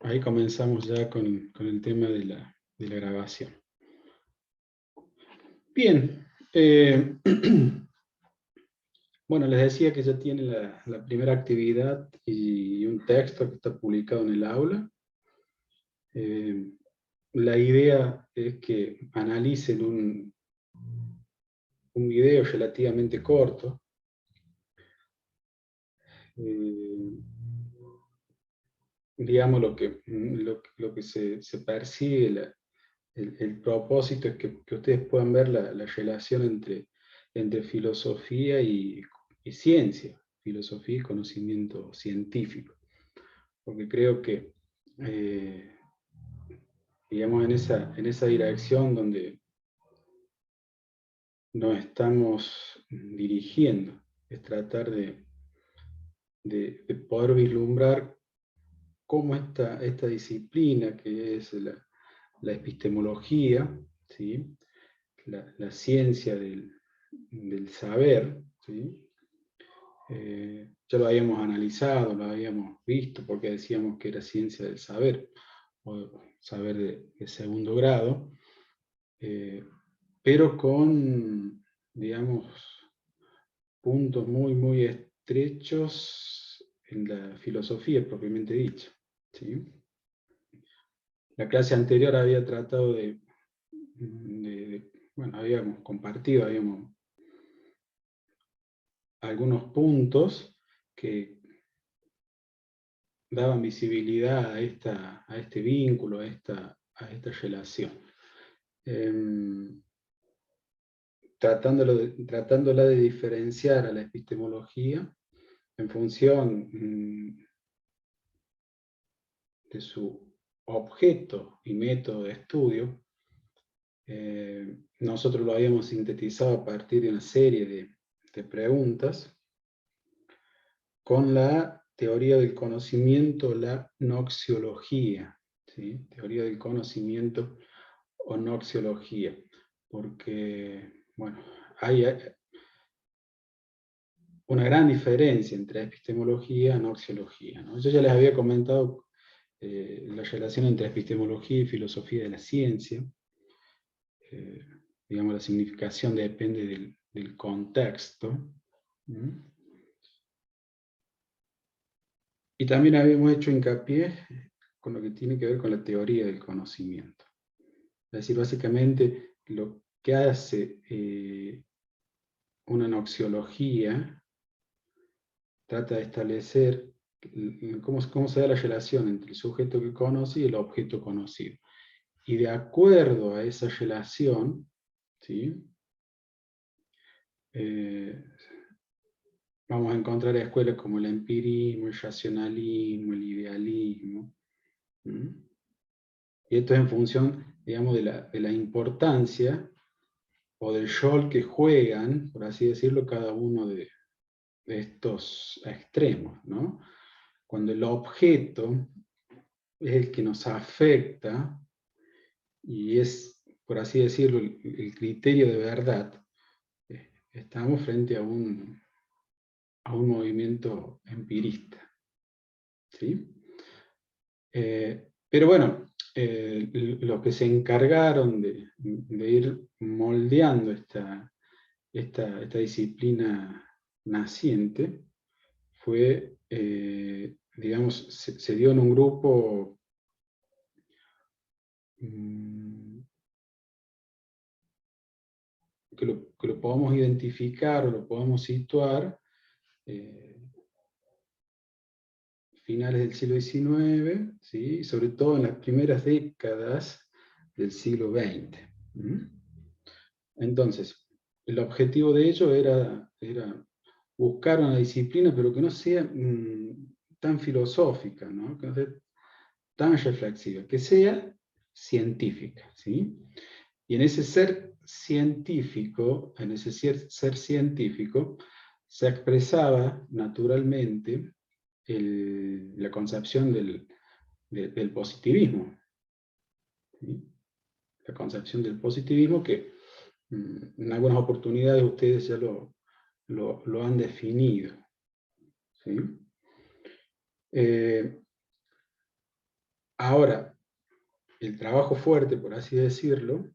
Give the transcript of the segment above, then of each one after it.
Ahí comenzamos ya con el tema de la grabación. Bien, bueno, les decía que ya tiene la primera actividad y un texto que está publicado en el aula. La idea es que analicen un video relativamente corto. Digamos, lo que se percibe, el propósito es que ustedes puedan ver la relación entre filosofía y ciencia, filosofía y conocimiento científico. Porque creo que, digamos, en esa dirección donde nos estamos dirigiendo, es tratar de poder vislumbrar cómo esta disciplina que es la epistemología, ¿sí? La ciencia del saber, ¿sí? Ya lo habíamos analizado, lo habíamos visto, porque decíamos que era ciencia del saber, o saber de segundo grado, pero con, digamos, puntos muy estrechos en la filosofía propiamente dicha, ¿sí? La clase anterior había tratado bueno, habíamos compartido, algunos puntos que daban visibilidad a este vínculo, a esta relación. Tratándola de diferenciar a la epistemología en función de su objeto y método de estudio. Nosotros lo habíamos sintetizado a partir de una serie de preguntas con la teoría del conocimiento, la noxiología, ¿sí? Teoría del conocimiento o noxiología, porque, bueno, hay una gran diferencia entre epistemología y noxiología, ¿no? Yo ya les había comentado la relación entre epistemología y filosofía de la ciencia. Digamos, la significación depende del contexto. ¿Mm? Y también habíamos hecho hincapié con lo que tiene que ver con la teoría del conocimiento. Es decir, básicamente lo que hace una noxiología trata de establecer cómo se da la relación entre el sujeto que conoce y el objeto conocido. Y de acuerdo a esa relación, ¿sí? Vamos a encontrar escuelas como el empirismo, el racionalismo, el idealismo. ¿Mm? Y esto es en función, digamos, de la importancia o del rol que juegan, por así decirlo, cada uno de estos extremos, ¿no? Cuando el objeto es el que nos afecta y es, por así decirlo, el criterio de verdad, estamos frente a un movimiento empirista, ¿sí? Pero bueno, los que se encargaron de ir moldeando esta disciplina naciente fue, digamos, se dio en un grupo que lo podamos identificar o lo podamos situar finales del siglo XIX, ¿sí? Sobre todo en las primeras décadas del siglo XX. Entonces, el objetivo de ello era buscar una disciplina, pero que no sea tan filosófica, ¿no? Que no sea tan reflexiva, que sea científica, ¿sí? Y en ese ser científico, se expresaba naturalmente la concepción del positivismo, ¿sí? La concepción del positivismo que en algunas oportunidades ustedes ya lo han definido, ¿sí? Ahora, el trabajo fuerte, por así decirlo,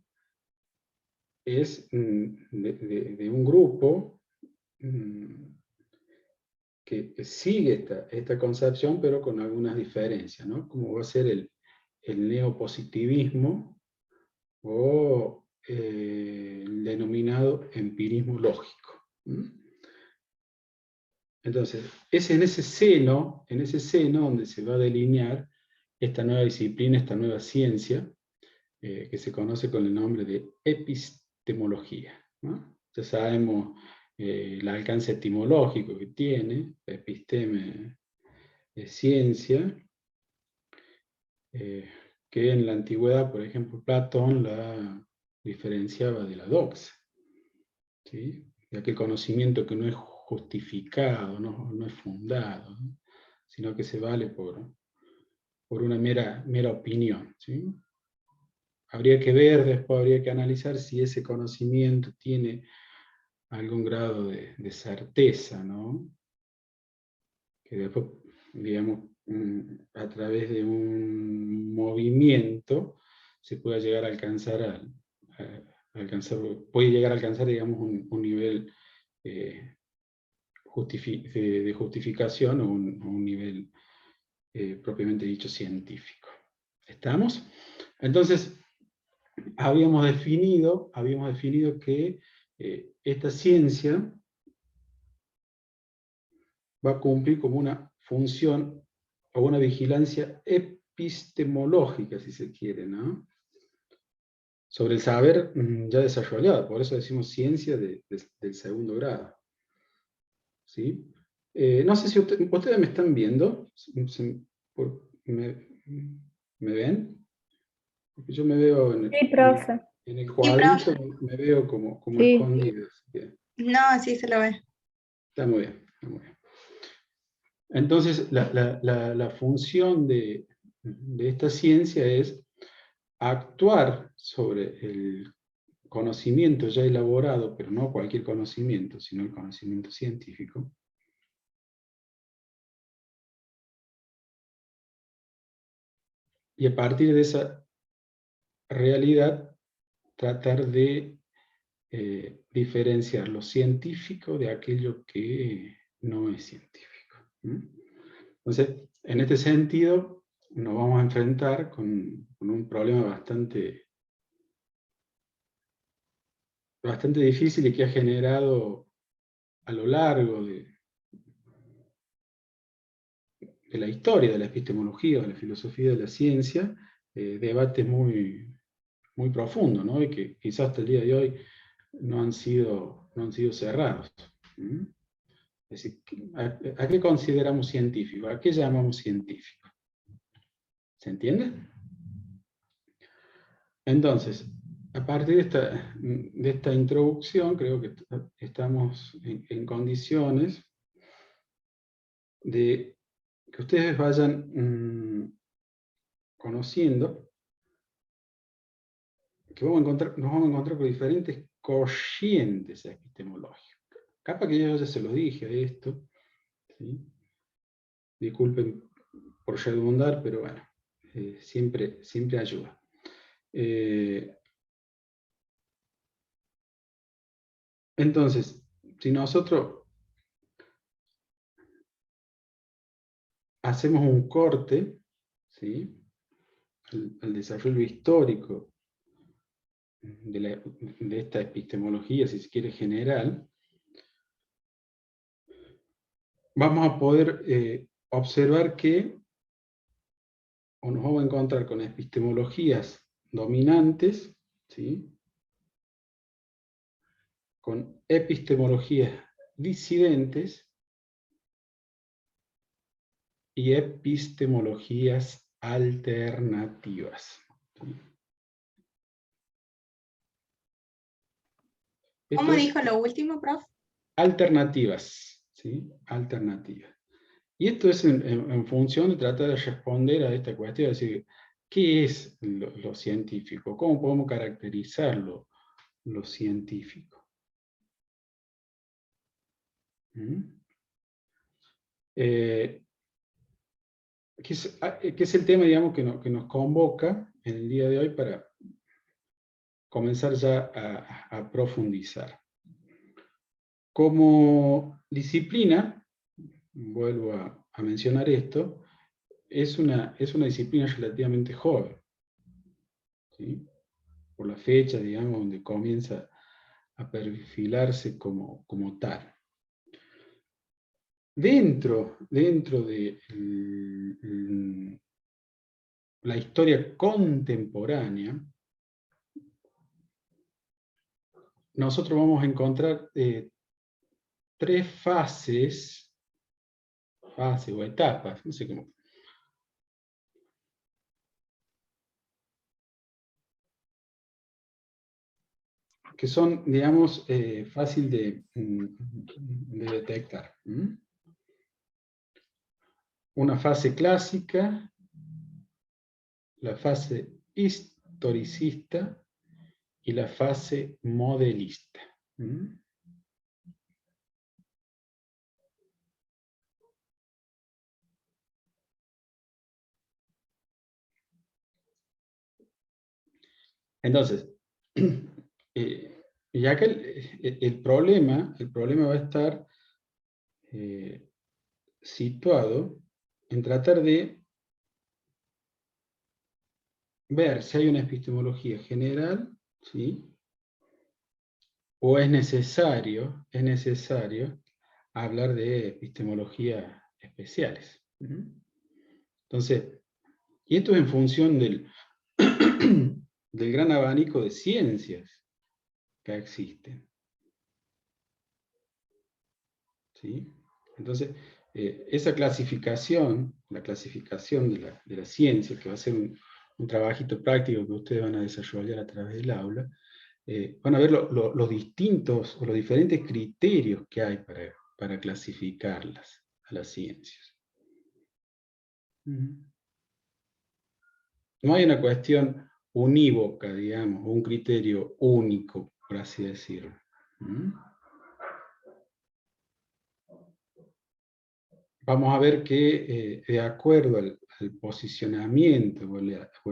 es de un grupo que sigue esta concepción, pero con algunas diferencias, ¿no? Como va a ser el neopositivismo o el denominado empirismo lógico. Entonces, es en ese seno donde se va a delinear esta nueva disciplina, esta nueva ciencia, que se conoce con el nombre de epistemología, ¿no? Ya sabemos el alcance etimológico que tiene, episteme es ciencia, que en la antigüedad, por ejemplo, Platón la diferenciaba de la doxa, ¿sí? De aquel conocimiento que no es justificado, no es fundado, ¿no? Sino que se vale por una mera opinión, ¿sí? Habría que ver, después habría que analizar si ese conocimiento tiene algún grado de certeza, ¿no? Que después, digamos, a través de un movimiento se pueda llegar a alcanzar, puede llegar a alcanzar, digamos, un nivel de justificación o un nivel propiamente dicho científico. ¿Estamos? Entonces, habíamos definido que esta ciencia va a cumplir como una función o una vigilancia epistemológica, si se quiere, ¿no? Sobre el saber ya desarrollado, por eso decimos ciencia del segundo grado. ¿Sí? No sé si ustedes me están viendo, ¿me ven? Porque yo me veo Sí, profe. en el Sí, cuadrito, profe. me veo como Sí. escondido. Así que No, sí se lo ve. está muy bien, está muy bien. Entonces, la función de esta ciencia es actuar sobre el conocimiento ya elaborado, pero no cualquier conocimiento, sino el conocimiento científico, y a partir de esa realidad tratar de diferenciar lo científico de aquello que no es científico. Entonces, en este sentido, nos vamos a enfrentar con un problema bastante difícil y que ha generado a lo largo de la historia de la epistemología, de la filosofía de la ciencia, debates muy profundos, ¿no? Y que quizás hasta el día de hoy no han sido cerrados. Es decir, ¿a qué consideramos científico? ¿A qué llamamos científico? ¿Se entiende? Entonces, a partir de esta introducción, creo que estamos en condiciones de que ustedes vayan conociendo que nos vamos a encontrar con diferentes corrientes epistemológicas. Capaz que yo ya se lo dije a esto, ¿sí? Disculpen por redundar, pero bueno, siempre ayuda. Entonces, si nosotros hacemos un corte, ¿sí? El desarrollo histórico de esta epistemología, si se quiere, general, vamos a poder observar que, o nos vamos a encontrar con epistemologías dominantes, ¿sí? Con epistemologías disidentes y epistemologías alternativas. Esto ¿Cómo es dijo lo último, profe? alternativas, ¿sí? Alternativas. Y esto es en función de tratar de responder a esta cuestión, es decir, ¿qué es lo científico? ¿Cómo podemos caracterizar lo científico? ¿Mm? que es el tema, digamos, que nos convoca en el día de hoy para comenzar ya a profundizar. Como disciplina, vuelvo a mencionar esto, es una disciplina relativamente joven, ¿sí? Por la fecha, digamos, donde comienza a perfilarse como tal. Dentro de la historia contemporánea, nosotros vamos a encontrar tres fases o etapas, no sé cómo. Que son, digamos, fácil de detectar. Una fase clásica, la fase historicista y la fase modelista. Entonces, ya que el problema va a estar situado en tratar de ver si hay una epistemología general, ¿sí? O es necesario hablar de epistemologías especiales. Entonces, y esto es en función del gran abanico de ciencias que existen. ¿Sí? Entonces, esa clasificación, la clasificación de la ciencia, que va a ser un trabajito práctico que ustedes van a desarrollar a través del aula, van a ver los distintos o los diferentes criterios que hay para clasificarlas a las ciencias. No hay una cuestión unívoca, digamos, o un criterio único, por así decirlo. Vamos a ver que, de acuerdo al posicionamiento o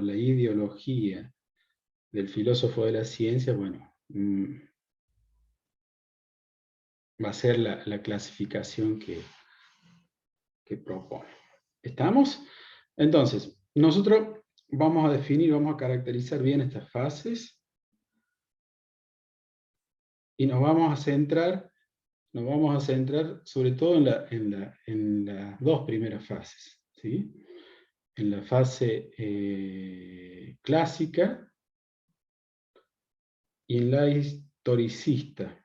la ideología del filósofo de la ciencia, bueno, va a ser la clasificación que propone. ¿Estamos? Entonces, nosotros vamos a definir, vamos a caracterizar bien estas fases y nos vamos a centrar sobre todo en las dos primeras fases, ¿sí? En la fase clásica y en la historicista.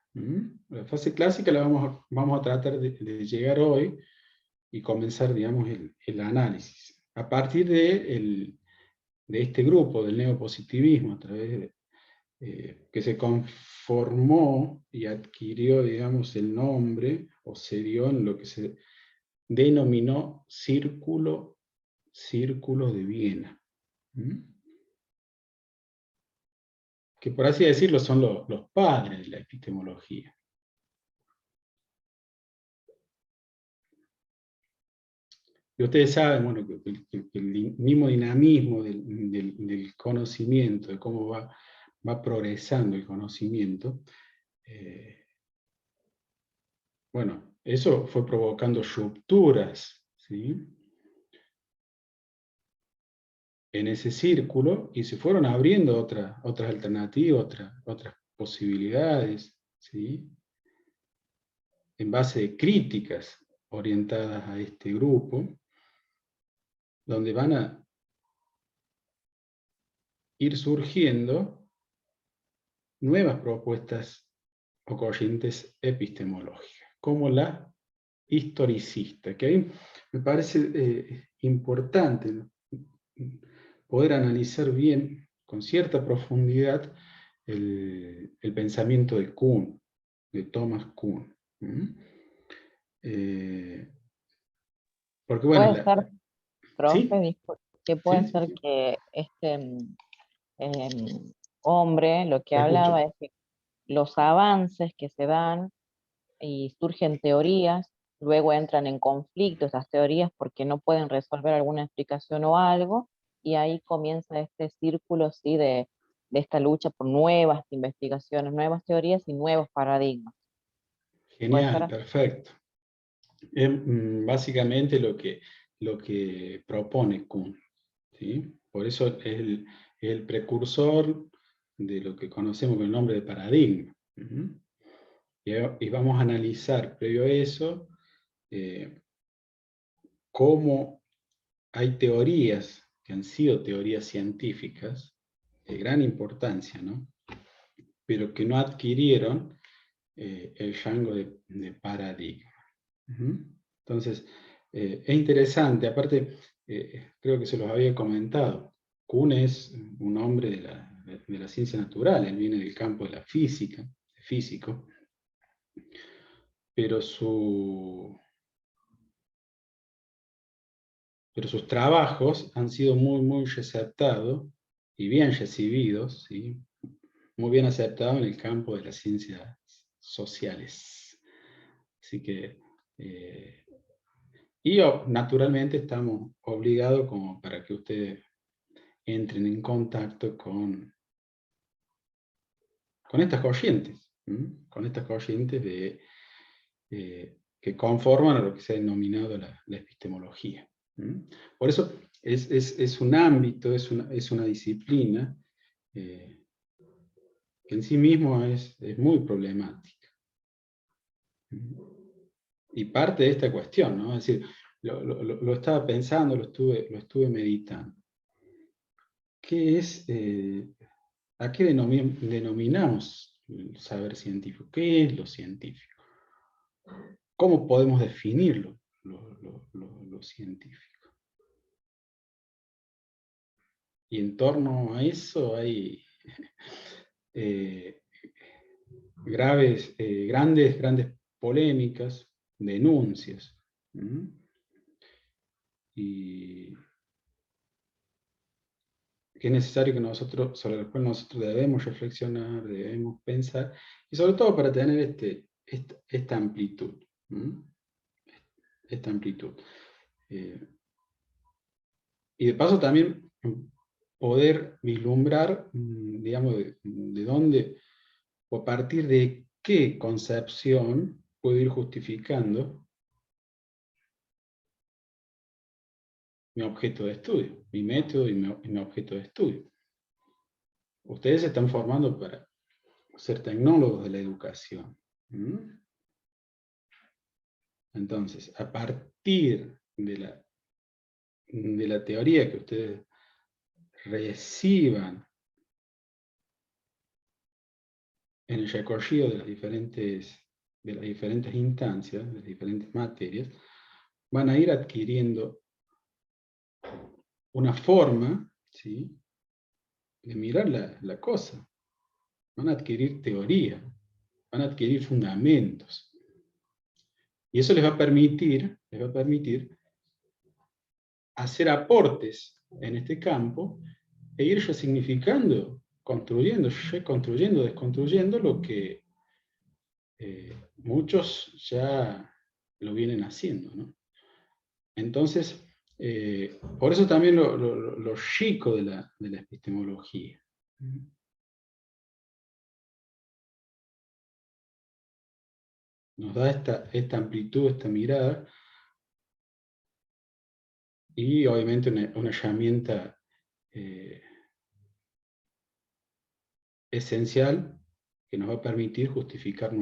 La fase clásica la vamos a tratar de llegar hoy y comenzar, digamos, el análisis. A partir de este grupo del neopositivismo, a través de que se conformó y adquirió, digamos, el nombre, o se dio en lo que se denominó Círculo de Viena. Que por así decirlo son los padres de la epistemología. Y ustedes saben, bueno, que el mismo dinamismo del conocimiento, de cómo va progresando el conocimiento, bueno, eso fue provocando rupturas, ¿sí? En ese círculo, y se fueron abriendo otras alternativas, otras posibilidades, ¿sí? En base de críticas orientadas a este grupo, donde van a ir surgiendo nuevas propuestas o corrientes epistemológicas, como la historicista, que ahí me parece importante, ¿no?, poder analizar bien, con cierta profundidad, el pensamiento de Kuhn, de Thomas Kuhn. Porque bueno, Puede ser, profe, ¿sí? disculpe, que puede ¿Sí? ser Sí, que este hombre lo que te escucho. hablaba es que los avances que se dan y surgen teorías luego entran en conflicto esas teorías porque no pueden resolver alguna explicación o algo, y ahí comienza este círculo, ¿sí? De esta lucha por nuevas investigaciones, nuevas teorías y nuevos paradigmas. ¿Puede ser Genial, así? perfecto. Es básicamente lo que propone Kuhn, ¿sí? Por eso es el precursor de lo que conocemos con el nombre de paradigma. Ujú. Y vamos a analizar, previo a eso, cómo hay teorías que han sido teorías científicas de gran importancia, ¿no? Pero que no adquirieron el rango de paradigma. Ujú. Entonces, es interesante, aparte, creo que se los había comentado, Kuhn es un hombre de la ciencia natural, él viene del campo de la física, físico, pero, pero sus trabajos han sido muy receptados y bien recibidos, ¿sí? Muy bien aceptados en el campo de las ciencias sociales. Así que naturalmente estamos obligados como para que ustedes entren en contacto con estas corrientes, con estas corrientes que conforman a lo que se ha denominado la epistemología. Por eso es un ámbito, es una disciplina que en sí mismo es muy problemática. Y parte de esta cuestión, ¿no? Es decir, lo estaba pensando, lo estuve meditando. ¿Qué es, a qué denominamos el saber científico? ¿Qué es lo científico? ¿Cómo podemos definirlo, lo científico? Y en torno a eso hay grandes polémicas, denuncias. Y que es necesario que sobre lo cual nosotros debemos reflexionar, debemos pensar, y sobre todo para tener esta amplitud. Esta amplitud. Y de paso también poder vislumbrar, digamos, de dónde o a partir de qué concepción puedo ir justificando mi objeto de estudio, mi método y mi objeto de estudio. Ustedes se están formando para ser tecnólogos de la educación. Entonces, a partir de la teoría que ustedes reciban en el recorrido de las diferentes instancias, de las diferentes materias, van a ir adquiriendo una forma, ¿sí?, de mirar la cosa. Van a adquirir teoría, van a adquirir fundamentos. Y eso les va a permitir hacer aportes en este campo e ir resignificando, construyendo, reconstruyendo, desconstruyendo lo que muchos ya lo vienen haciendo, ¿no? Entonces, por eso también lo chico de la epistemología. Nos da esta amplitud, esta mirada, y obviamente una herramienta esencial que nos va a permitir justificar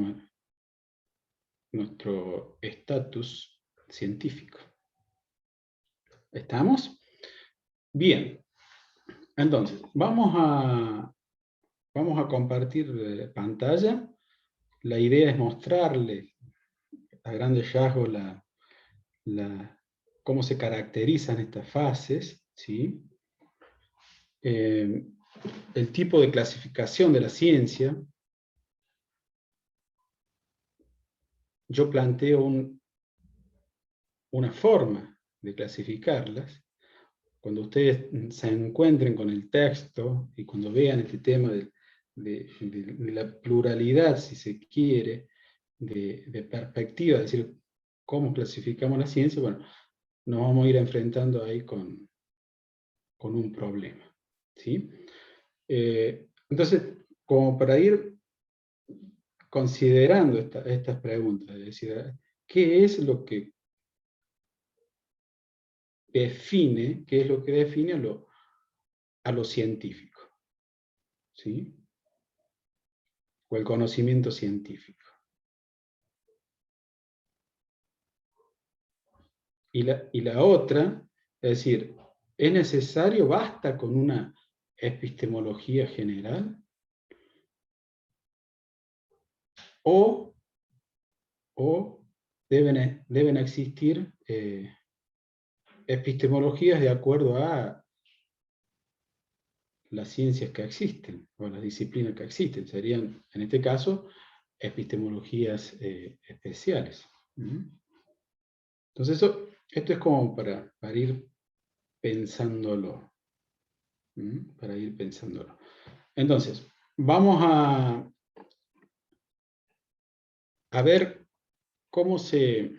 nuestro estatus científico. ¿Estamos? Bien. Entonces, vamos a compartir pantalla. La idea es mostrarles a grandes rasgos cómo se caracterizan estas fases, ¿sí? El tipo de clasificación de la ciencia. Yo planteo una forma de clasificarlas. Cuando ustedes se encuentren con el texto y cuando vean este tema de la pluralidad, si se quiere, de perspectiva, es decir, cómo clasificamos la ciencia, bueno, nos vamos a ir enfrentando ahí con un problema, ¿sí? Entonces, como para ir considerando estas preguntas, es decir, ¿qué es lo que define, a lo científico? ¿Sí? O el conocimiento científico. Y la otra, es decir, ¿es necesario, basta con una epistemología general? ¿O deben existir epistemologías de acuerdo a las ciencias que existen, o las disciplinas que existen? Serían, en este caso, epistemologías especiales. Entonces, esto es como para ir pensándolo. Para ir pensándolo. Entonces, vamos a ver cómo se...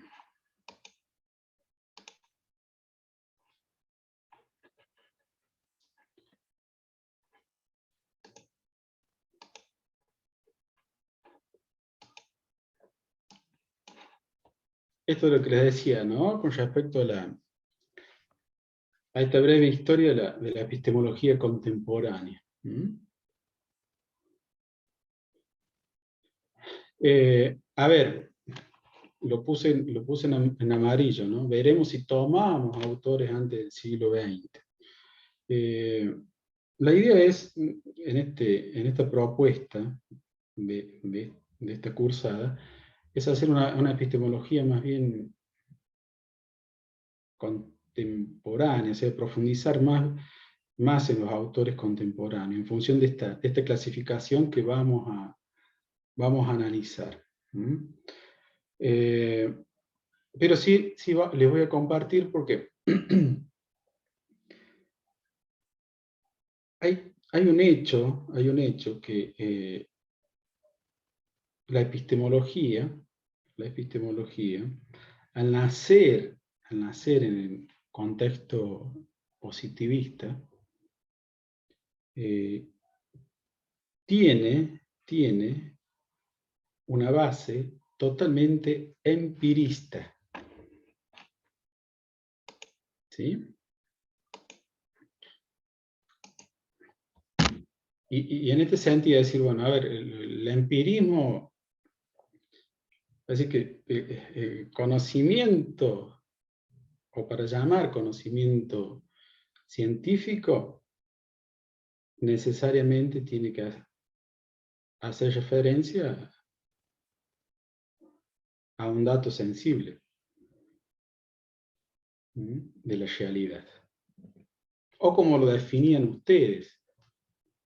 Esto es lo que les decía, ¿no? Con respecto a esta breve historia de la epistemología contemporánea. A ver, lo puse en amarillo, ¿no? Veremos si tomamos autores antes del siglo XX. La idea es, en esta propuesta de esta cursada, es hacer una epistemología más bien contemporánea, o sea, profundizar más en los autores contemporáneos, en función de esta clasificación que vamos a analizar. Pero sí les voy a compartir porque hay un hecho que la epistemología, al nacer en el contexto positivista, tiene una base totalmente empirista. ¿Sí? Y en este sentido decir, bueno, a ver, el empirismo, así que conocimiento, o para llamar conocimiento científico, necesariamente tiene que hacer referencia a un dato sensible de la realidad. O como lo definían ustedes,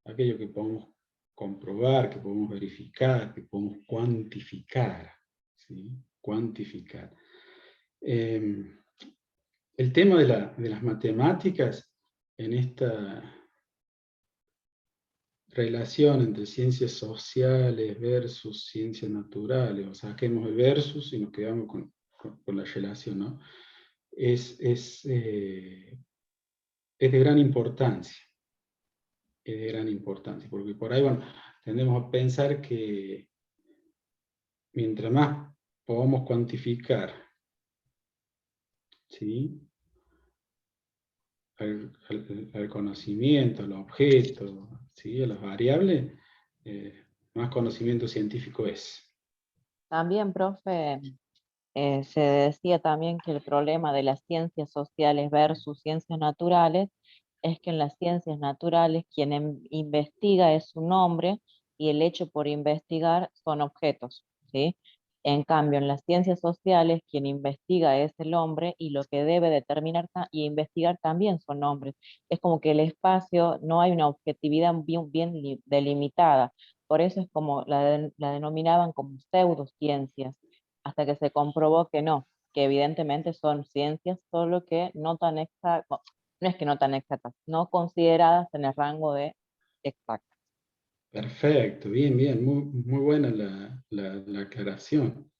aquello que podemos comprobar, que podemos verificar, que podemos cuantificar. ¿Sí? Cuantificar. El tema de las matemáticas en esta relación entre ciencias sociales versus ciencias naturales, o saquemos el versus y nos quedamos con la relación, ¿no? Es de gran importancia. Es de gran importancia, porque por ahí, bueno, tendemos a pensar que mientras más podamos cuantificar, ¿sí?, al conocimiento, al objeto, ¿sí?, a las variables, más conocimiento científico es. También, profe, se decía también que el problema de las ciencias sociales versus ciencias naturales es que en las ciencias naturales quien investiga es un hombre y el hecho por investigar son objetos, ¿sí? En cambio, en las ciencias sociales quien investiga es el hombre y lo que debe determinar y investigar también son hombres. Es como que el espacio no hay una objetividad bien delimitada. Por eso es como la denominaban como pseudociencias, hasta que se comprobó que no, que evidentemente son ciencias, solo que no tan exactas, no es que no tan exactas, no consideradas en el rango de exactas. Perfecto, bien, muy buena la aclaración,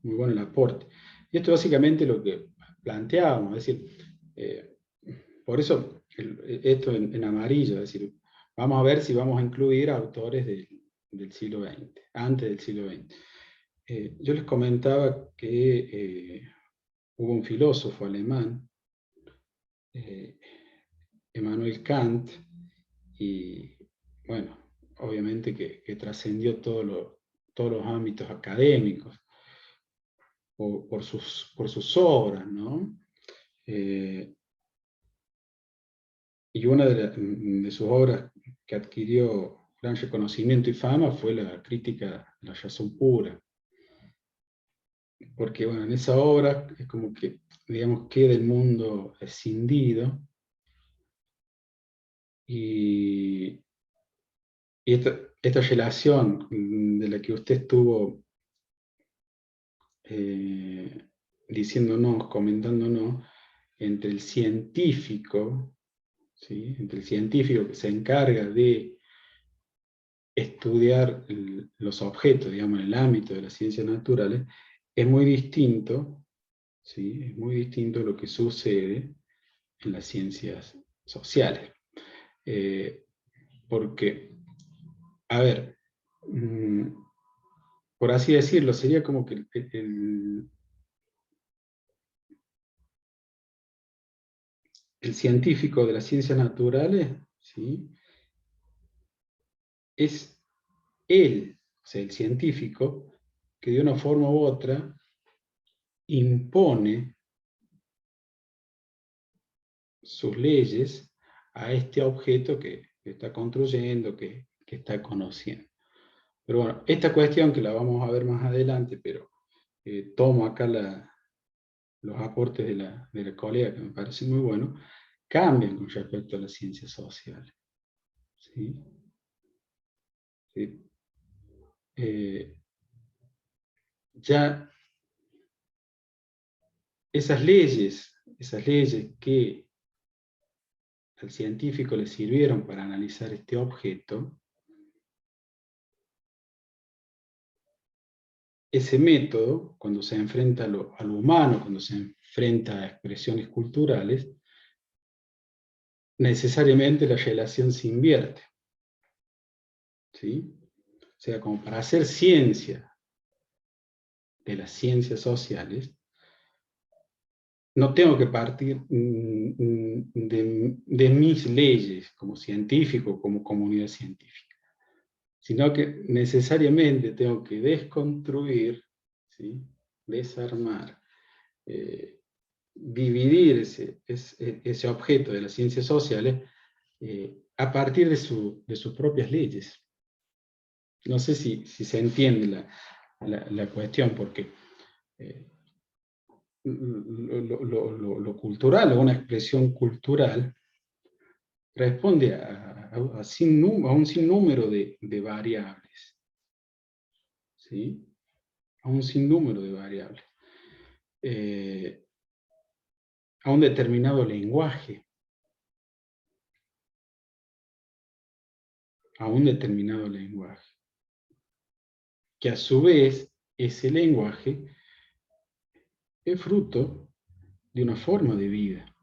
muy bueno el aporte. Y esto es básicamente lo que planteábamos, es decir, por eso esto en amarillo, es decir, vamos a ver si vamos a incluir autores del siglo XX, antes del siglo XX. Yo les comentaba que hubo un filósofo alemán, Immanuel Kant, y bueno, obviamente que trascendió todos los ámbitos académicos por sus obras, ¿no? Y una de sus obras que adquirió gran reconocimiento y fama fue la crítica de la razón pura. Porque bueno, en esa obra es como que, digamos, queda el mundo escindido y esta relación de la que usted estuvo diciéndonos, comentándonos, entre el científico, ¿sí? Entre el científico que se encarga de estudiar los objetos, digamos, en el ámbito de las ciencias naturales, es muy distinto, ¿sí? Es muy distinto a lo que sucede en las ciencias sociales. Porque, a ver, por así decirlo, sería como que el científico de las ciencias naturales, ¿sí? Es él, o sea, el científico, que de una forma u otra impone sus leyes a este objeto que está construyendo, que está conociendo. Pero bueno, esta cuestión que la vamos a ver más adelante, pero tomo acá los aportes de la colega, que me parecen muy buenos, cambian con respecto a las ciencias sociales. ¿Sí? ¿Sí? Ya esas leyes que al científico le sirvieron para analizar este objeto, ese método, cuando se enfrenta a lo humano, cuando se enfrenta a expresiones culturales, necesariamente la relación se invierte. ¿Sí? O sea, como para hacer ciencia de las ciencias sociales, no tengo que partir de mis leyes como científico, como comunidad científica, sino que necesariamente tengo que desconstruir, ¿sí? Desarmar, dividir ese objeto de las ciencias sociales a partir de sus propias leyes. No sé si se entiende la cuestión, porque lo cultural, o una expresión cultural, responde a un sinnúmero de variables. ¿Sí? A un sinnúmero de variables. A un determinado lenguaje. A un determinado lenguaje. Que a su vez, ese lenguaje es fruto de una forma de vida.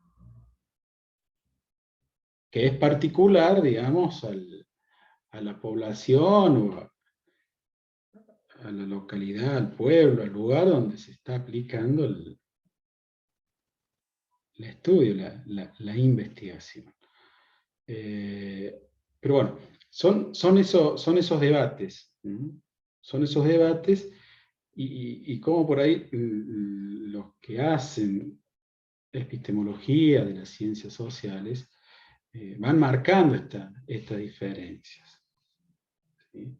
Que es particular, digamos, a la población o a la localidad, al pueblo, al lugar donde se está aplicando el estudio, la investigación. Pero bueno, son esos debates. Son esos debates y como por ahí los que hacen epistemología de las ciencias sociales van marcando estas diferencias. ¿Sí?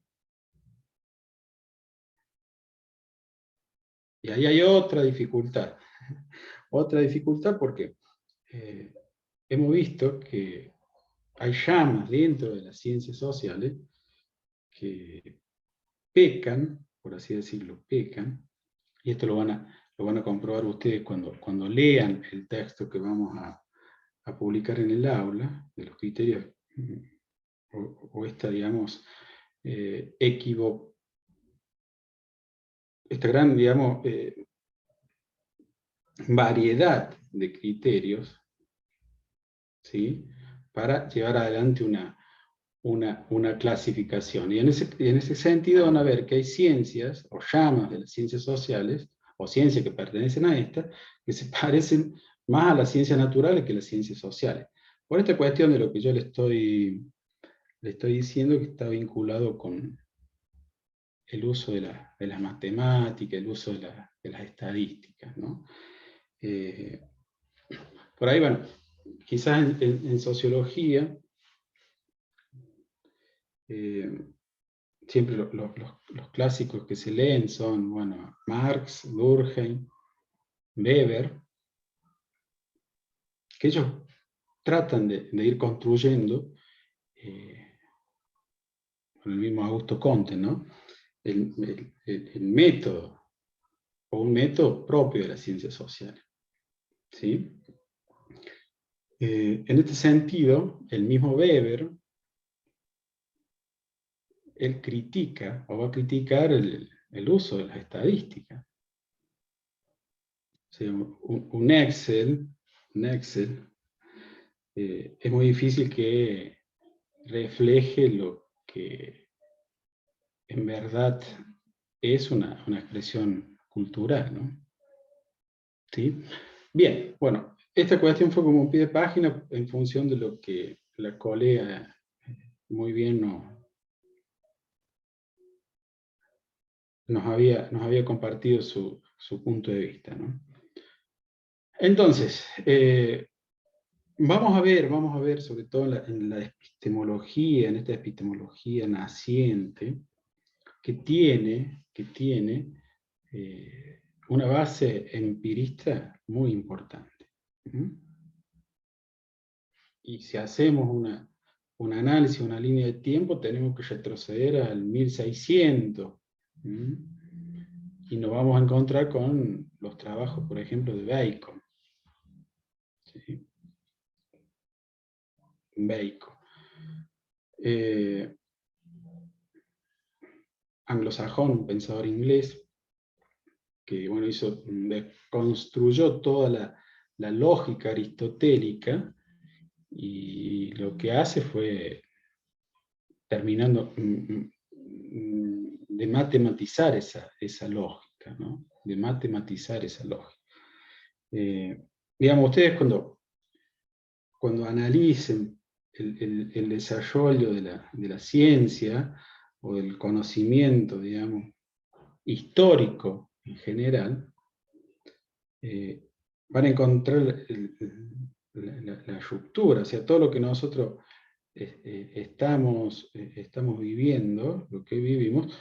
Y ahí hay otra dificultad. Otra dificultad porque hemos visto que hay llamas dentro de las ciencias sociales que pecan, por así decirlo, pecan, y esto lo van a comprobar ustedes cuando lean el texto que vamos a publicar en el aula, de los criterios, o esta, digamos, esta gran, digamos, variedad de criterios, ¿sí?, para llevar adelante una clasificación. Y en ese sentido van a ver que hay ciencias, o llamas de las ciencias sociales, o ciencias que pertenecen a estas, que se parecen más a las ciencias naturales que a las ciencias sociales. Por esta cuestión de lo que yo le estoy diciendo, que está vinculado con el uso de las matemáticas, el uso de las estadísticas, ¿no? Por ahí, bueno, quizás en sociología, siempre los clásicos que se leen son, bueno, Marx, Durkheim, Weber, que ellos tratan de ir construyendo, con el mismo Augusto Comte, ¿no?, el método, o un método propio de las ciencias sociales, ¿sí? En este sentido, el mismo Weber, él critica, o va a criticar el uso de las estadísticas. O sea, un Excel es muy difícil que refleje lo que en verdad es una expresión cultural, ¿no? ¿Sí? Bien, bueno, esta cuestión fue como un pie de página en función de lo que la colega muy bien nos había compartido su punto de vista, ¿no? Entonces, vamos a ver, sobre todo en la epistemología, en esta epistemología naciente, que tiene una base empirista muy importante. Y si hacemos un análisis, una línea de tiempo, tenemos que retroceder al 1600. Y nos vamos a encontrar con los trabajos, por ejemplo, de Bacon. ¿Sí? Bacon. Anglosajón, un pensador inglés, que bueno, construyó toda la lógica aristotélica, y lo que hace fue terminando de matematizar esa lógica, ¿no? De matematizar esa lógica. Digamos, ustedes cuando analicen el desarrollo de la ciencia, o del conocimiento, digamos, histórico en general, van a encontrar la ruptura. O sea, todo lo que nosotros estamos viviendo, lo que vivimos,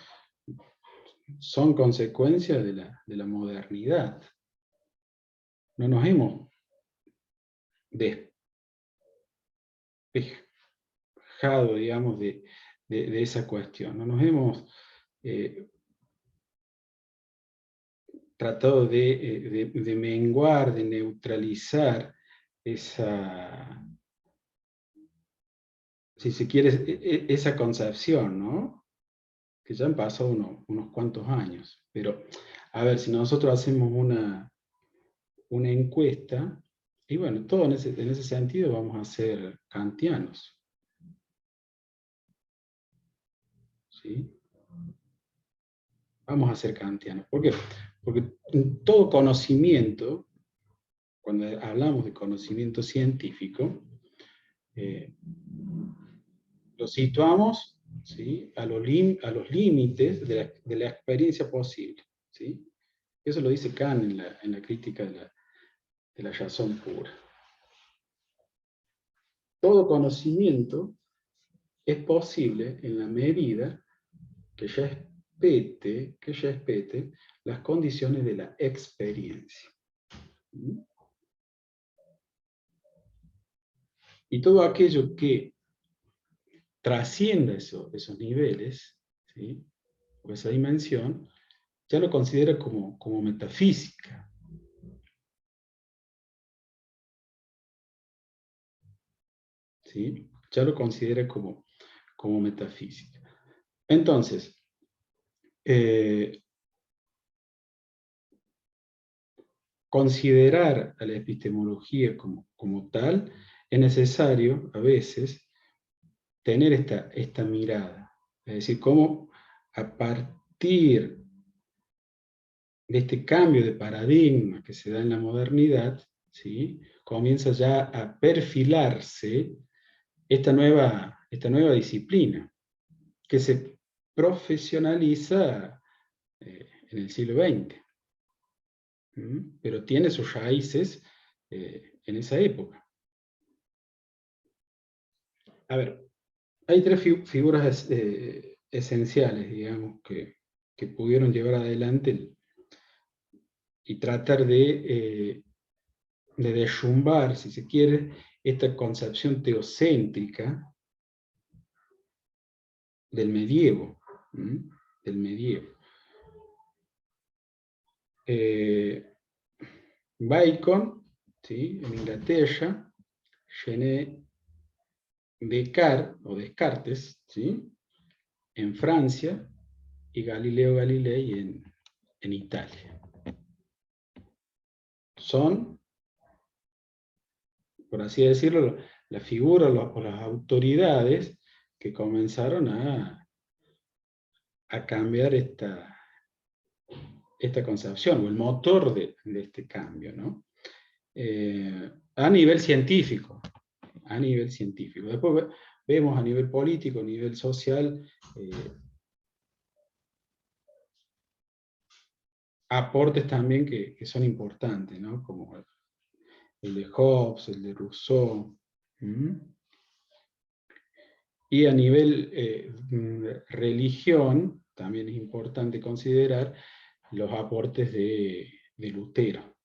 son consecuencias de la modernidad. No nos hemos despejado, digamos, de esa cuestión. No nos hemos tratado de menguar, de neutralizar esa, si se quiere, esa concepción, ¿no? Que ya han pasado unos cuantos años. Pero, a ver, si nosotros hacemos una encuesta, y bueno, todo en ese sentido vamos a ser kantianos. ¿Sí? Vamos a ser kantianos. ¿Por qué? Porque todo conocimiento, cuando hablamos de conocimiento científico, lo situamos, ¿sí?, a los límites de la experiencia posible. ¿Sí? Eso lo dice Kant en la crítica de la razón pura. Todo conocimiento es posible en la medida que respete las condiciones de la experiencia. Y todo aquello que trascienda esos niveles, ¿sí?, o esa dimensión, ya lo considera como metafísica. ¿Sí? Ya lo considera como metafísica. Entonces, considerar a la epistemología como tal, es necesario, a veces, tener esta mirada. Es decir, cómo a partir de este cambio de paradigma que se da en la modernidad, ¿sí?, comienza ya a perfilarse esta nueva disciplina, que se profesionaliza en el siglo XX, pero tiene sus raíces en esa época. A ver, hay tres figuras esenciales, digamos, que pudieron llevar adelante y tratar de derrumbar, si se quiere, esta concepción teocéntrica del medievo. Del medievo. Bacon, ¿sí?, en Inglaterra, René Descartes, ¿sí?, en Francia, y Galileo Galilei en Italia. Son, por así decirlo, la figura o las autoridades que comenzaron a cambiar esta concepción, o el motor de este cambio, ¿no? A nivel científico. Después vemos a nivel político, a nivel social, aportes también que son importantes, ¿no? Como el de Hobbes, el de Rousseau. Y a nivel religión, también es importante considerar los aportes de Lutero.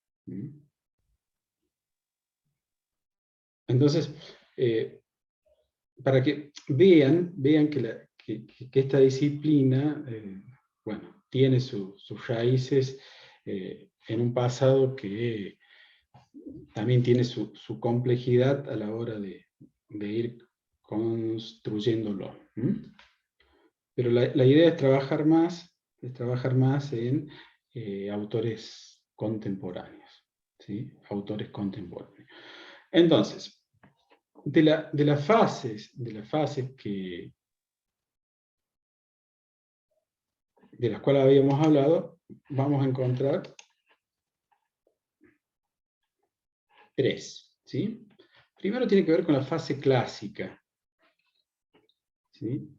Entonces, para que vean que esta disciplina, bueno, tiene sus raíces en un pasado que también tiene su complejidad a la hora de ir construyéndolo. Pero la idea es trabajar más en autores contemporáneos, ¿sí? Autores contemporáneos. Entonces, de las fases de las cuales habíamos hablado, vamos a encontrar tres, ¿sí? Primero tiene que ver con la fase clásica, ¿sí?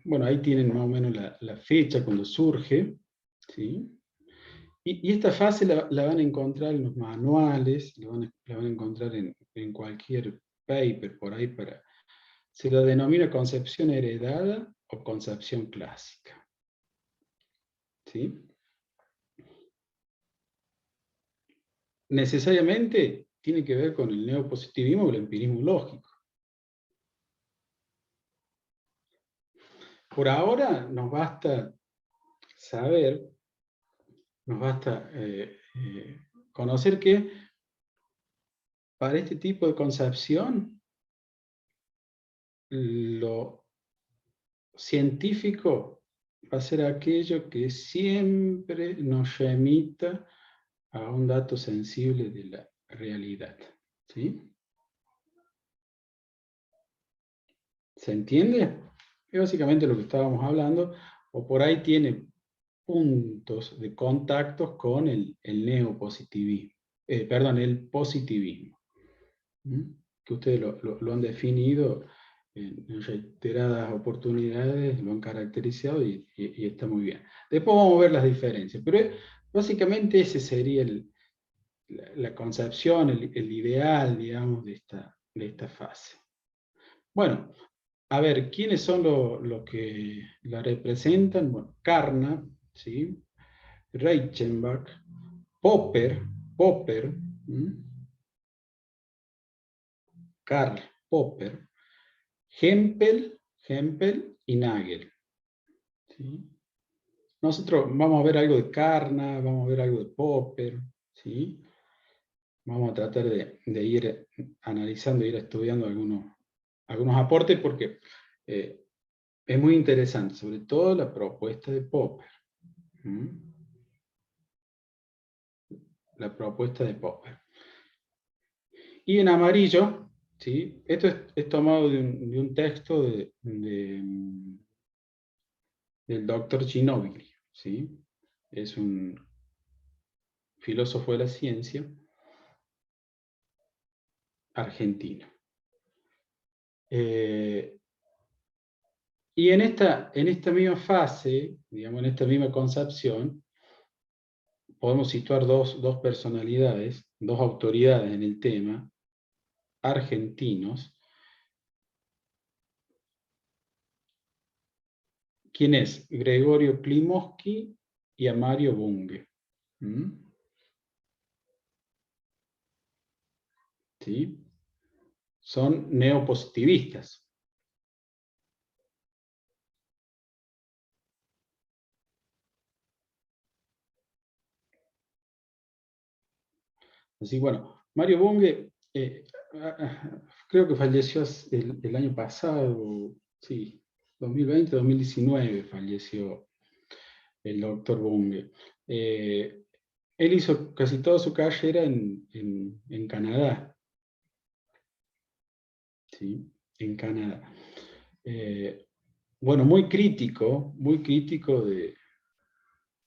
Bueno, ahí tienen más o menos la fecha cuando surge, ¿sí? Y esta fase la van a encontrar en los manuales, la van a encontrar en cualquier paper por ahí, se la denomina concepción heredada o concepción clásica, ¿sí? Necesariamente tiene que ver con el neopositivismo o el empirismo lógico. Por ahora nos basta saber, conocer que para este tipo de concepción, lo científico va a ser aquello que siempre nos remita a un dato sensible de la realidad, ¿sí? ¿Se entiende? Es básicamente lo que estábamos hablando, o por ahí tiene puntos de contactos con el neopositivismo, el positivismo, que ustedes lo han definido en reiteradas oportunidades, lo han caracterizado y está muy bien. Después vamos a ver las diferencias, pero básicamente ese sería la concepción, el ideal, digamos, de esta fase. Bueno, a ver, ¿quiénes son los que la representan? Bueno, Carnap, ¿sí? Reichenbach, Popper, Karl Popper, Hempel y Nagel, ¿sí? Nosotros vamos a ver algo de Carnap, vamos a ver algo de Popper, ¿sí? Vamos a tratar de ir analizando, ir estudiando algunos aportes porque es muy interesante, sobre todo la propuesta de Popper. ¿Mm? La propuesta de Popper. Y en amarillo, ¿sí? Esto es tomado de un texto del doctor Ginóbili, ¿sí? Es un filósofo de la ciencia argentino. Y en esta misma fase, digamos, en esta misma concepción, podemos situar dos personalidades, dos autoridades en el tema, argentinos. ¿Quién es? Gregorio Klimovsky y Amario Bunge. ¿Mm? ¿Sí? Son neopositivistas. Así, bueno, Mario Bunge, creo que falleció el año pasado, sí, 2020-2019 falleció el doctor Bunge. Él hizo casi toda su carrera en Canadá. ¿Sí? En Canadá. Bueno, muy crítico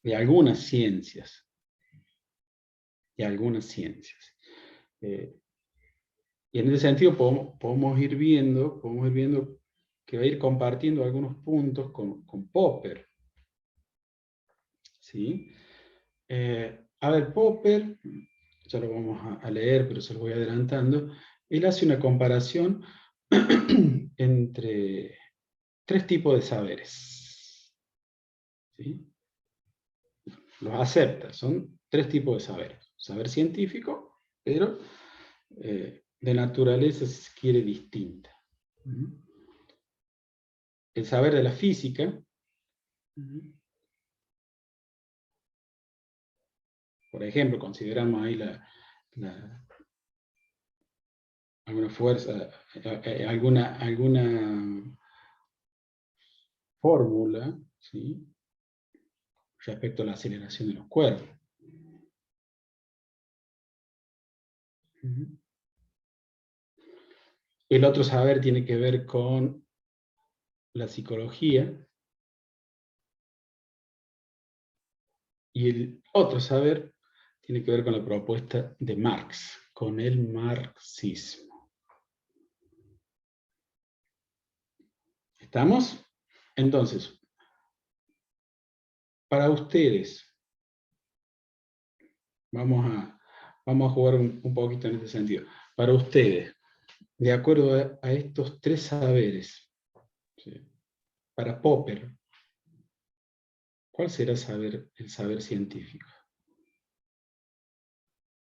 de algunas ciencias. De algunas ciencias. Y en ese sentido podemos ir viendo que va a ir compartiendo algunos puntos con Popper. ¿Sí? A ver, Popper, ya lo vamos a leer, pero se lo voy adelantando, él hace una comparación entre tres tipos de saberes. ¿Sí? Los acepta, son tres tipos de saberes. Saber científico, pero de naturaleza, si se quiere, distinta. El saber de la física, por ejemplo, consideramos ahí alguna fuerza, alguna fórmula, ¿sí? Respecto a la aceleración de los cuerpos. El otro saber tiene que ver con la psicología, y el otro saber tiene que ver con la propuesta de Marx, con el marxismo. ¿Estamos? Entonces, para ustedes, vamos a jugar un poquito en este sentido. Para ustedes, de acuerdo a estos tres saberes, ¿sí? Para Popper, ¿cuál será el saber científico?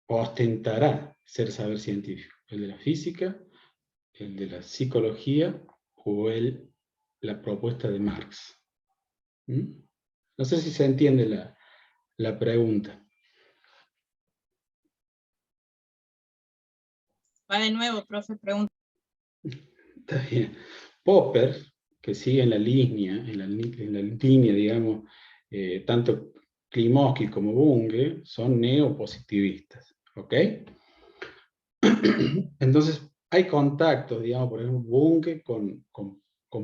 Ostentará ser saber científico. ¿El de la física, el de la psicología o la propuesta de Marx? ¿Mm? No sé si se entiende la pregunta. Va de nuevo, profe, pregunta. Está bien. Popper, que sigue en la línea, digamos, tanto Klimovsky como Bunge, son neopositivistas. ¿Ok? Entonces, hay contactos, digamos, por ejemplo, Bunge con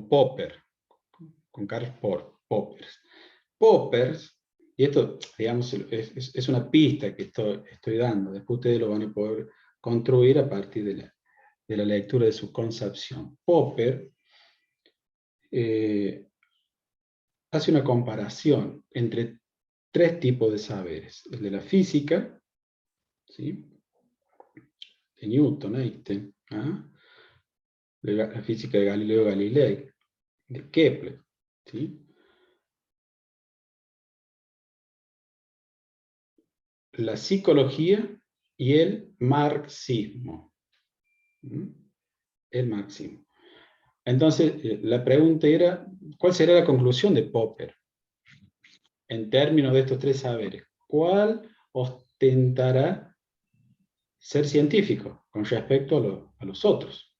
Popper, con Karl Popper. Poppers, y esto, digamos, es una pista que estoy dando, después ustedes lo van a poder construir a partir de la lectura de su concepción. Popper hace una comparación entre tres tipos de saberes: el de la física, ¿sí? De Newton, Einstein, ¿ah? La física de Galileo Galilei, de Kepler, ¿sí? La psicología y el marxismo. ¿Mm? El marxismo. Entonces, la pregunta era, ¿cuál será la conclusión de Popper en términos de estos tres saberes? ¿Cuál ostentará ser científico con respecto a los otros?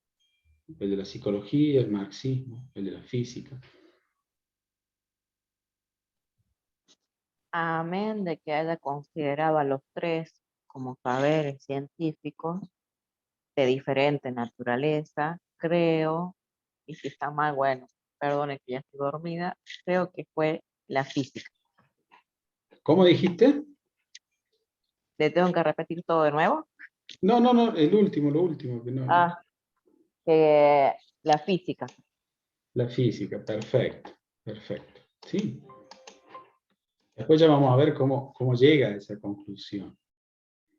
El de la psicología, el marxismo, el de la física. amén de que haya considerado a los tres como saberes científicos de diferente naturaleza, creo, y si está mal, bueno, perdone que ya estoy dormida, creo que fue la física. ¿Cómo dijiste? ¿Le tengo que repetir todo de nuevo? No, no, no, el último, lo último, que no. Ah, que la física. La física, perfecto, perfecto. Sí. Después ya vamos a ver cómo llega a esa conclusión.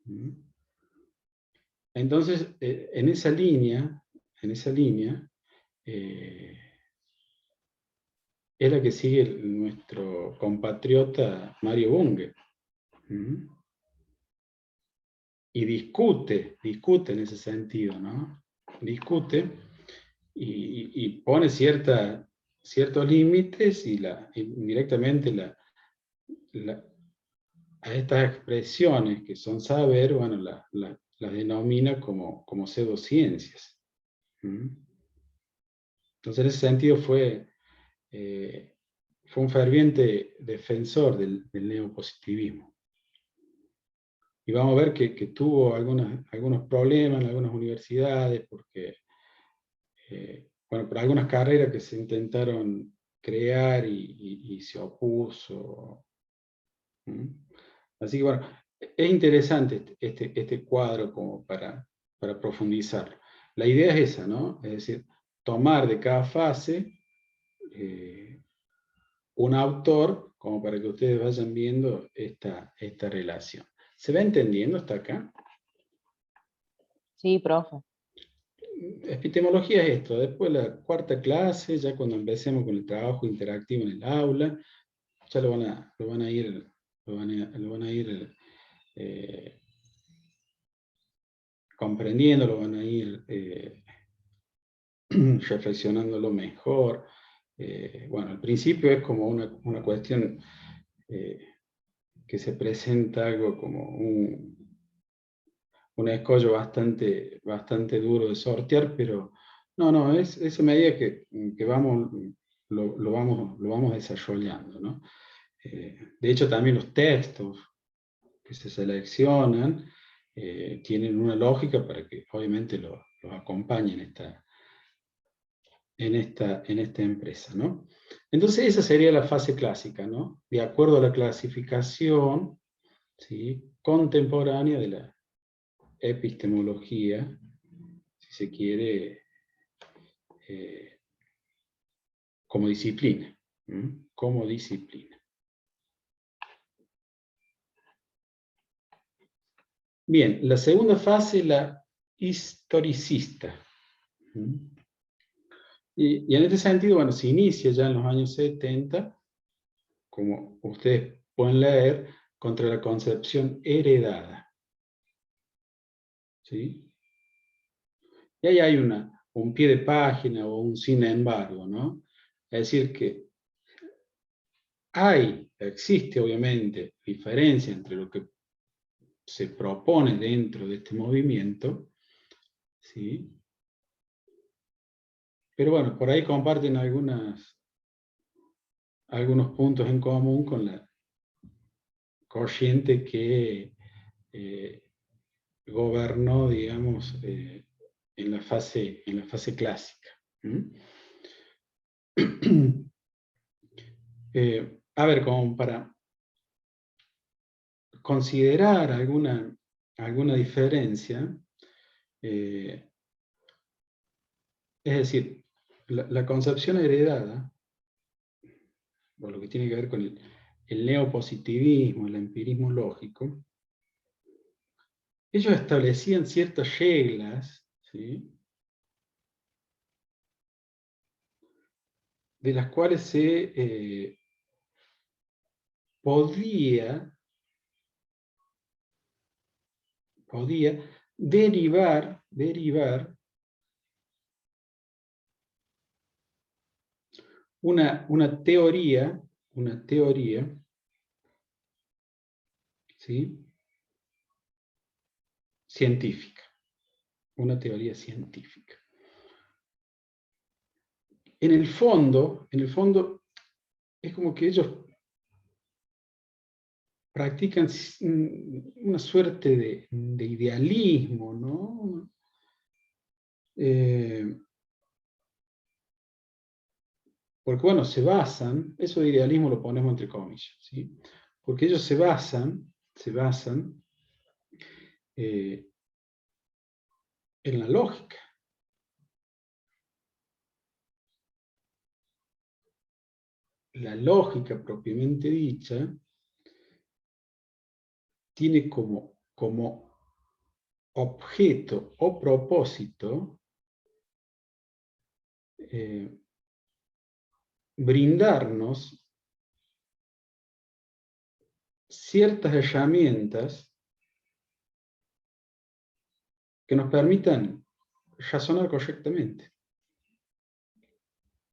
¿Mm? Entonces, en esa línea, eh, es la que sigue nuestro compatriota Mario Bunge. ¿Mm? Y discute en ese sentido, ¿no? Discute y pone ciertos límites y directamente a estas expresiones que son saber, bueno, las denomina como pseudociencias. ¿Mm? Entonces, en ese sentido fue un ferviente defensor del neopositivismo. Y vamos a ver que tuvo algunos problemas en algunas universidades, porque, bueno, por algunas carreras que se intentaron crear y se opuso. ¿Mm? Así que, bueno, es interesante este cuadro como para profundizarlo. La idea es esa, ¿no? Es decir, tomar de cada fase un autor, como para que ustedes vayan viendo esta relación. ¿Se va entendiendo hasta acá? Sí, profe. Epistemología es esto. Después la cuarta clase, ya cuando empecemos con el trabajo interactivo en el aula, ya lo van a ir comprendiendo, lo van a ir reflexionándolo mejor. Bueno, al principio es como una cuestión que se presenta algo como un escollo bastante duro de sortear, pero no, es a medida que vamos, lo vamos desarrollando, ¿no? De hecho, también los textos que se seleccionan tienen una lógica para que obviamente los acompañen en esta empresa, ¿no? Entonces esa sería la fase clásica, ¿no? De acuerdo a la clasificación, ¿sí?, contemporánea de la epistemología, si se quiere, como disciplina. Como disciplina. Bien, la segunda fase, la historicista. Y en este sentido, bueno, se inicia ya en los años 70, como ustedes pueden leer, contra la concepción heredada. ¿Sí? Y ahí hay un pie de página o un sin embargo, ¿no? Es decir, que existe obviamente diferencia entre lo que se propone dentro de este movimiento, ¿sí? Pero bueno, por ahí comparten algunos puntos en común con la corriente que gobernó, digamos, en la fase clásica. A ver, como para considerar alguna diferencia, es decir, la concepción heredada, o lo que tiene que ver con el neopositivismo, el empirismo lógico, ellos establecían ciertas reglas, ¿sí?, de las cuales se podía derivar una teoría, ¿sí?, científica, una teoría científica. En el fondo, es como que ellos practican una suerte de idealismo, ¿no? Porque bueno, se basan, eso de idealismo lo ponemos entre comillas, ¿sí? Porque ellos se basan en la lógica. La lógica propiamente dicha tiene como objeto o propósito brindarnos ciertas herramientas que nos permitan razonar correctamente.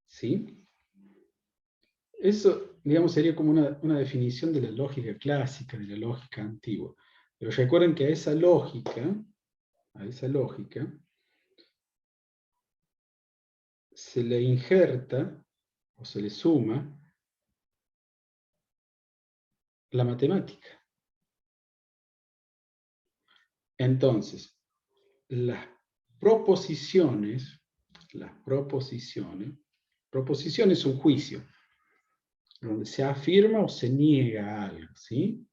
¿Sí? Eso, digamos, sería como una definición de la lógica clásica, de la lógica antigua. Pero recuerden que a esa lógica se le injerta o se le suma la matemática. Entonces, las proposiciones es un juicio, donde se afirma o se niega algo, ¿sí?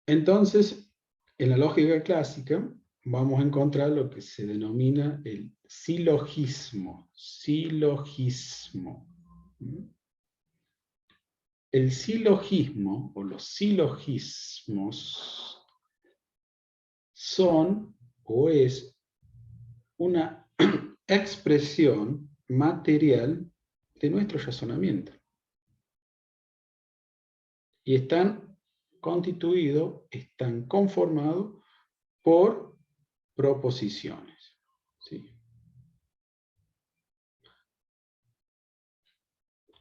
Entonces, en la lógica clásica, vamos a encontrar lo que se denomina el silogismo. El silogismo, o los silogismos, son o es una expresión material de nuestro razonamiento. Y están constituidos, están conformados por proposiciones. ¿Sí?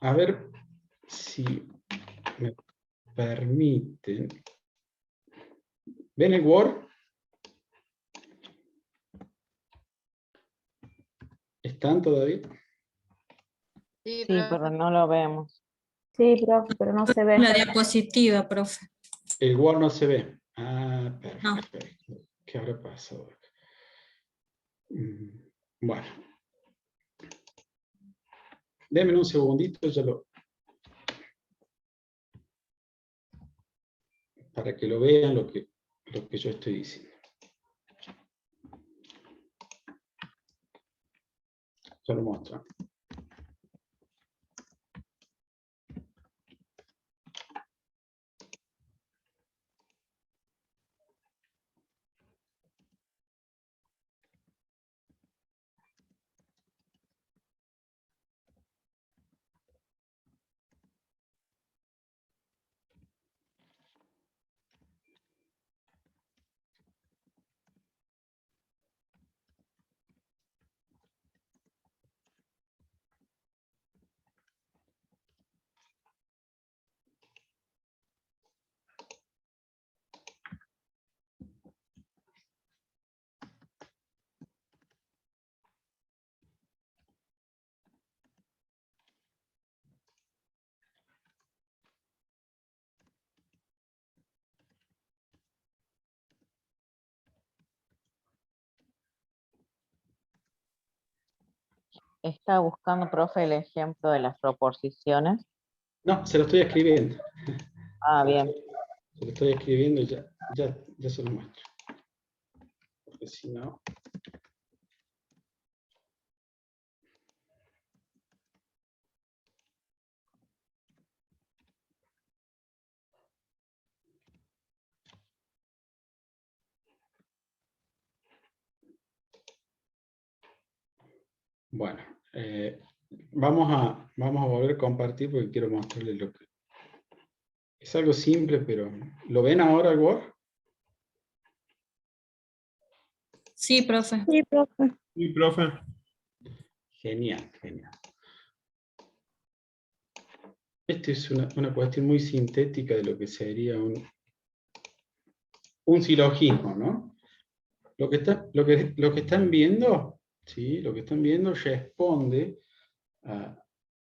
A ver si me permiten. ¿Ven el Word? ¿Están todavía? Sí, Sí, pero no lo vemos. Sí, profe, pero no se ve. la diapositiva, profe. El Word no se ve. Ah, No. perfecto. ¿Qué habrá pasado? Bueno. Denme un segundito, para que lo vean lo que yo estoy diciendo. Ya lo muestro. Está buscando, profe, el ejemplo de las proposiciones. No, se lo estoy escribiendo. Ah, bien. Se lo estoy escribiendo y ya se lo muestro. Porque si no... Bueno, vamos a volver a compartir porque quiero mostrarles lo que... Es algo simple, pero... ¿Lo ven ahora el Word? Sí, profe. Sí, profe. Sí, profe. Genial, genial. Esta es una cuestión muy sintética de lo que sería un silogismo, ¿no? Lo que están viendo, ¿sí? Lo que están viendo responde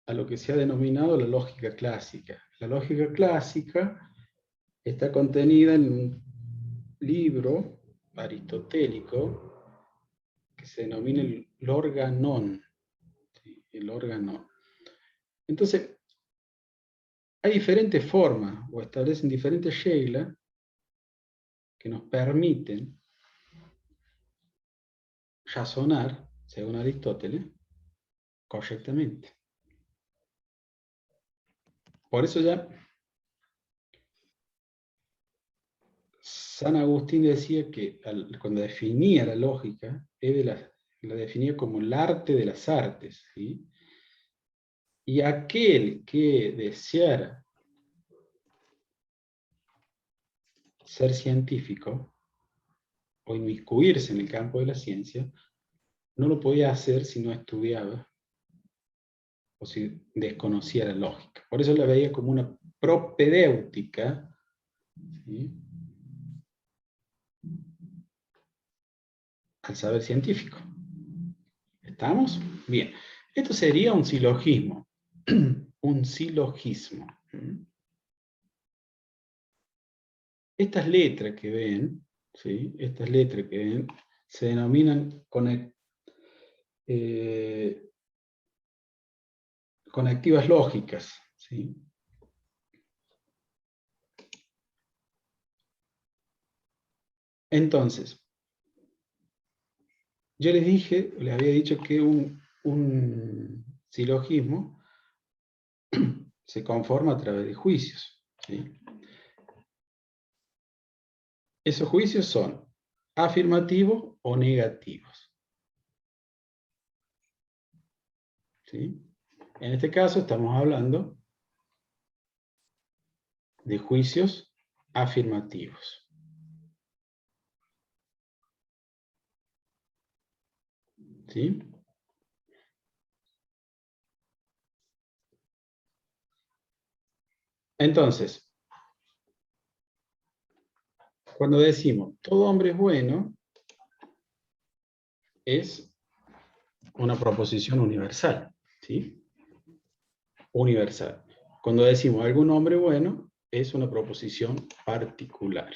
a lo que se ha denominado la lógica clásica. La lógica clásica está contenida en un libro aristotélico que se denomina el Organon. ¿Sí? El Organon. Entonces, hay diferentes formas, o establecen diferentes reglas que nos permiten razonar, según Aristóteles, correctamente. Por eso ya San Agustín decía que cuando definía la lógica, él la definía como el arte de las artes, ¿sí? Y aquel que deseara ser científico o inmiscuirse en el campo de la ciencia, no lo podía hacer si no estudiaba o si desconocía la lógica. Por eso la veía como una propedéutica, ¿sí?, al saber científico. ¿Estamos? Bien. Esto sería un silogismo. Un silogismo. Estas letras que ven, ¿sí?, estas letras que ven, se denominan conectivas lógicas, ¿sí? Entonces, yo les había dicho que un silogismo se conforma a través de juicios, ¿sí? Esos juicios son afirmativos o negativos, ¿sí? En este caso estamos hablando de juicios afirmativos. ¿Sí? Entonces, cuando decimos todo hombre es bueno, es una proposición universal, ¿sí? Universal. Cuando decimos algún hombre bueno, es una proposición particular.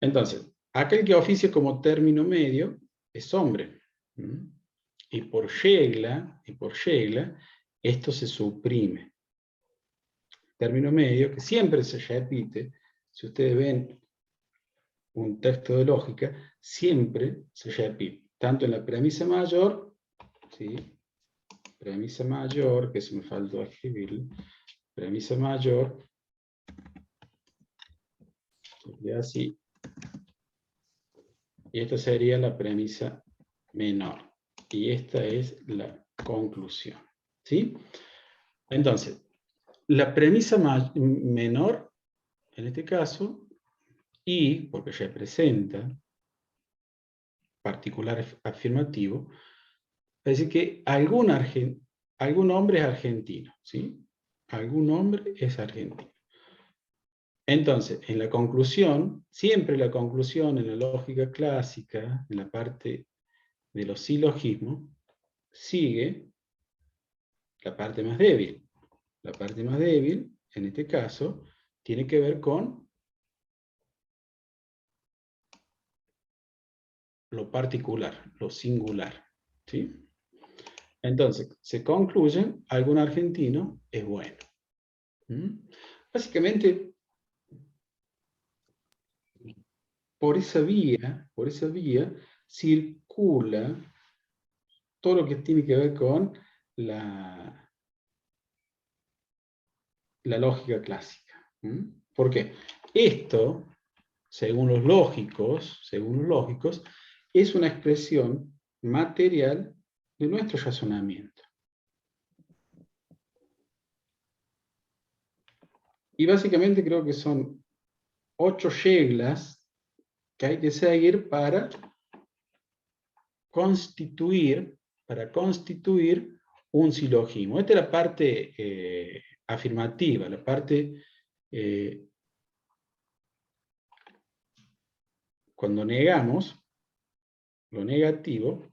Entonces, aquel que oficia como término medio es hombre. Y por regla, esto se suprime. Término medio, que siempre se repite, si ustedes ven un texto de lógica, siempre se repite, tanto en la premisa mayor, ¿sí?, premisa mayor, que se me faltó escribir, premisa mayor, sería así, y esta sería la premisa menor, y esta es la conclusión, ¿sí? Entonces, la premisa menor, en este caso, y, porque representa particular afirmativo, es decir que algún hombre es argentino, ¿sí? Algún hombre es argentino. Entonces, en la conclusión, siempre la conclusión en la lógica clásica, en la parte de los silogismos, sigue la parte más débil. La parte más débil, en este caso, tiene que ver con lo particular, lo singular, ¿sí? Entonces, se concluye, algún argentino es bueno. Básicamente, por esa vía circula todo lo que tiene que ver con la lógica clásica. ¿Por qué? Esto, según los lógicos, es una expresión material de nuestro razonamiento. Y básicamente creo que son 8 reglas que hay que seguir para constituir un silogismo. Esta es la parte afirmativa, la parte cuando negamos lo negativo,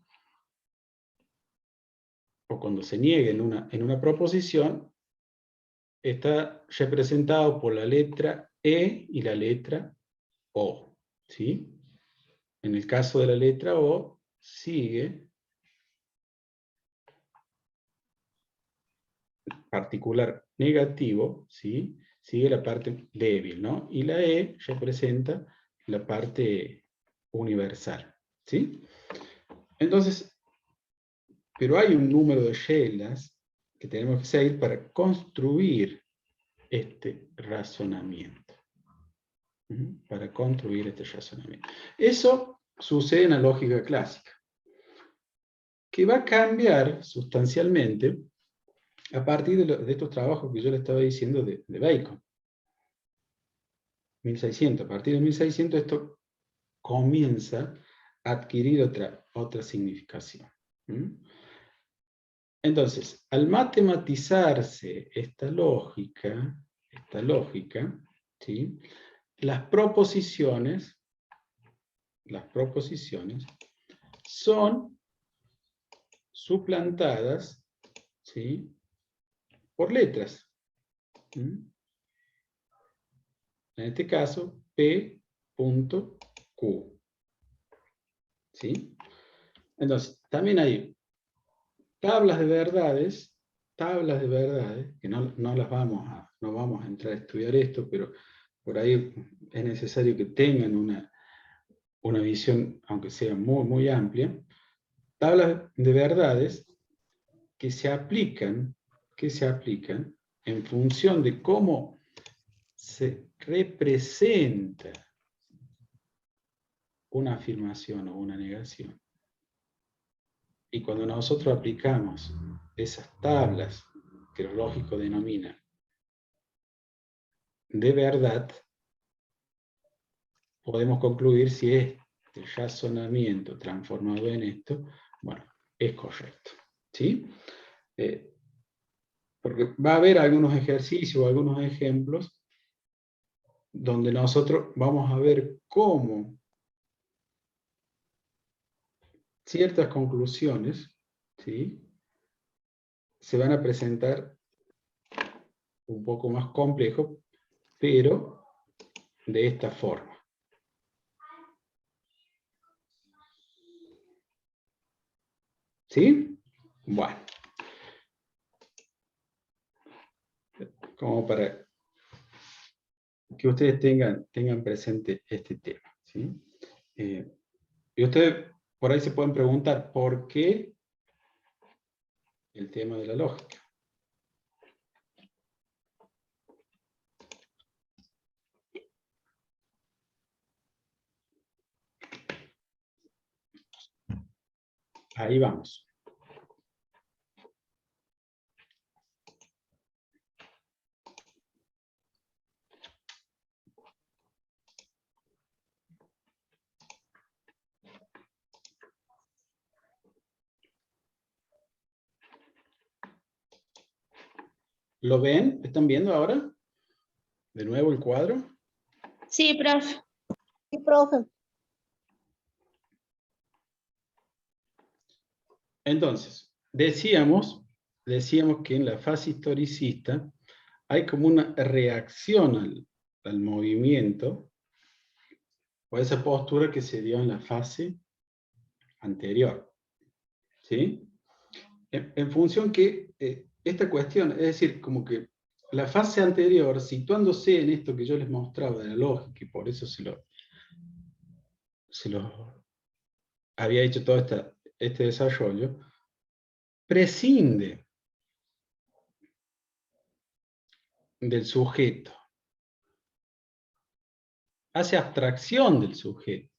o cuando se niega en una proposición, está representado por la letra E y la letra O, ¿sí? En el caso de la letra O, sigue particular negativo, ¿sí? Sigue la parte débil, ¿no? Y la E representa la parte universal, ¿sí? Entonces, pero hay un número de reglas que tenemos que seguir para construir este razonamiento. Para construir este razonamiento. Eso sucede en la lógica clásica, que va a cambiar sustancialmente a partir de estos trabajos que yo le estaba diciendo de Bacon. 1600, a partir de 1600 esto comienza a adquirir otra significación. Entonces, al matematizarse esta lógica, ¿sí? Las proposiciones son suplantadas, ¿sí? Por letras. En este caso, P.Q. ¿Sí? Entonces, también hay tablas de verdades, que no vamos a entrar a estudiar esto, pero por ahí es necesario que tengan una visión, aunque sea muy, muy amplia, tablas de verdades que se aplican en función de cómo se representa una afirmación o una negación. Y cuando nosotros aplicamos esas tablas que los lógicos denominan de verdad, podemos concluir si el razonamiento transformado en esto, bueno, es correcto. ¿Sí? Porque va a haber algunos ejercicios, algunos ejemplos, donde nosotros vamos a ver cómo ciertas conclusiones, ¿sí?, se van a presentar un poco más complejos, pero de esta forma. ¿Sí? Bueno. Como para que ustedes tengan presente este tema. ¿Sí? Y ustedes por ahí se pueden preguntar, ¿por qué el tema de la lógica? Ahí vamos. ¿Lo ven? ¿Están viendo ahora? De nuevo el cuadro. Sí, profe. Sí, profe. Entonces, decíamos que en la fase historicista hay como una reacción al movimiento, o esa postura que se dio en la fase anterior. ¿Sí? En función que esta cuestión, es decir, como que la fase anterior, situándose en esto que yo les mostraba de la lógica, y por eso se lo había hecho todo este desarrollo, prescinde del sujeto, hace abstracción del sujeto.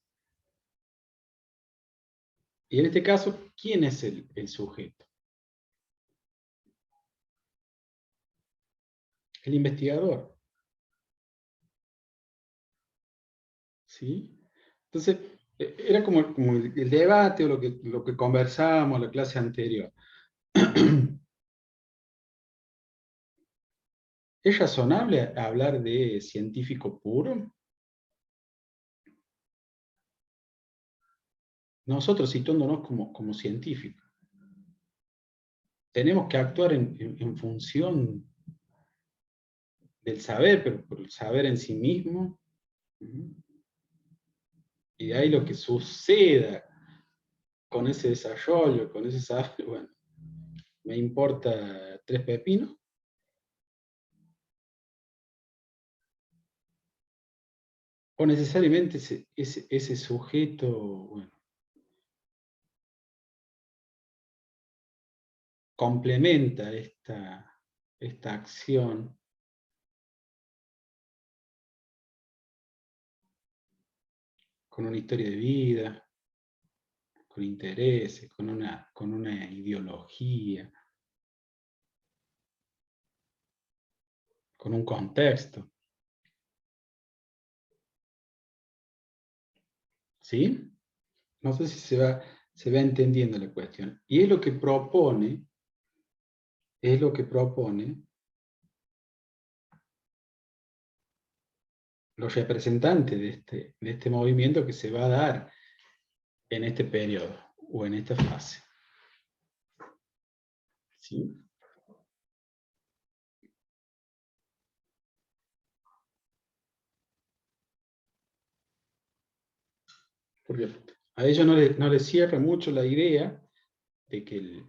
Y en este caso, ¿quién es el sujeto? El investigador. ¿Sí? Entonces, era como el debate o lo que conversábamos en la clase anterior. ¿Es razonable hablar de científico puro? Nosotros situándonos como científicos. tenemos que actuar en función del saber, pero por el saber en sí mismo. Y de ahí lo que suceda con ese desarrollo, con ese saber, bueno, me importa tres pepinos. O necesariamente ese sujeto, bueno, complementa esta acción con una historia de vida, con intereses, con una ideología, con un contexto. ¿Sí? No sé si se va entendiendo la cuestión. Y es lo que propone los representantes de este movimiento que se va a dar en este periodo o en esta fase. ¿Sí? Porque a ellos no les cierra mucho la idea de que el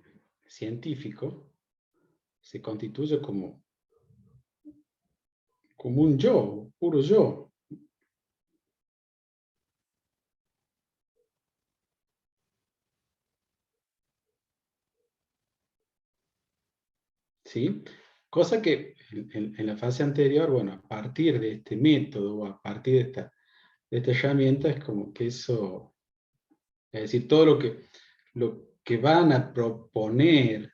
científico se constituye como un yo, puro yo. ¿Sí? Cosa que en la fase anterior, bueno, a partir de este método, o a partir de esta herramienta, es como que eso, es decir, todo lo que van a proponer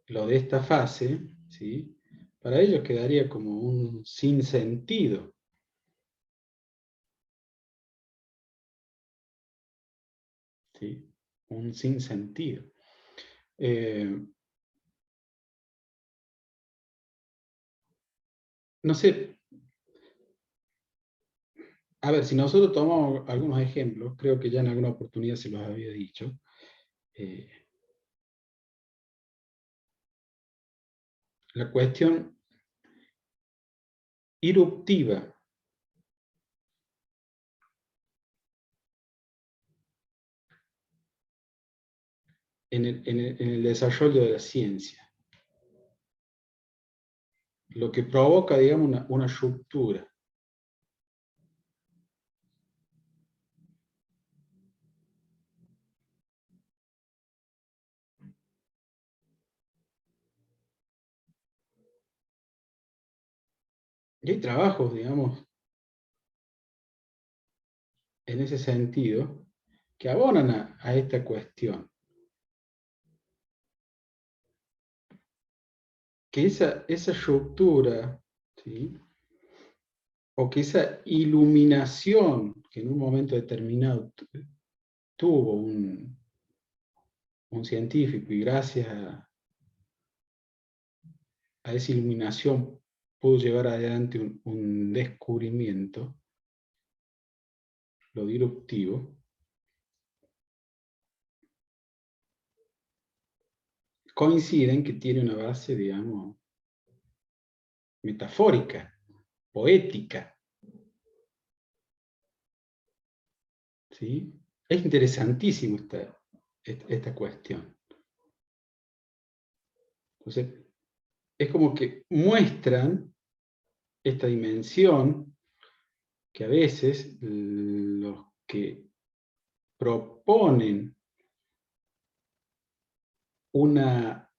lo de esta fase, ¿sí? Para ellos quedaría como un sinsentido. ¿Sí? Un sinsentido. No sé, a ver, si nosotros tomamos algunos ejemplos, creo que ya en alguna oportunidad se los había dicho, la cuestión irruptiva en el desarrollo de la ciencia, lo que provoca, digamos, una ruptura. Y hay trabajos, digamos, en ese sentido, que abonan a esta cuestión. Que esa ruptura, ¿sí? O que esa iluminación que en un momento determinado tuvo un científico y gracias a esa iluminación pudo llevar adelante un descubrimiento, lo disruptivo, coinciden que tiene una base, digamos, metafórica, poética. ¿Sí? Es interesantísimo esta cuestión. Entonces, es como que muestran esta dimensión que a veces los que proponen una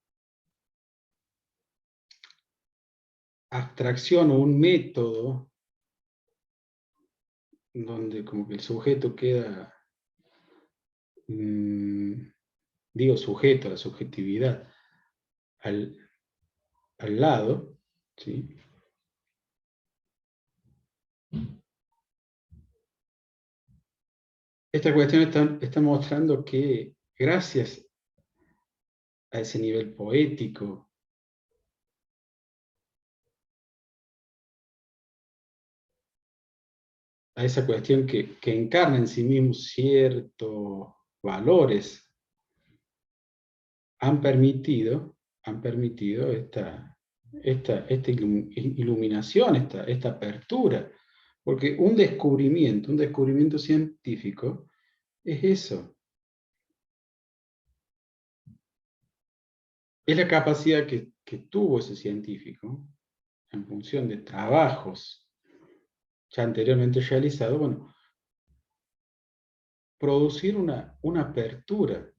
abstracción o un método donde como que el sujeto queda, digo sujeto, la subjetividad, al lado, ¿sí? Esta cuestión está mostrando que gracias a ese nivel poético, a esa cuestión que encarna en sí mismo ciertos valores han permitido esta iluminación, esta apertura. Porque un descubrimiento científico es eso. Es la capacidad que tuvo ese científico en función de trabajos ya anteriormente realizados, bueno, producir una apertura.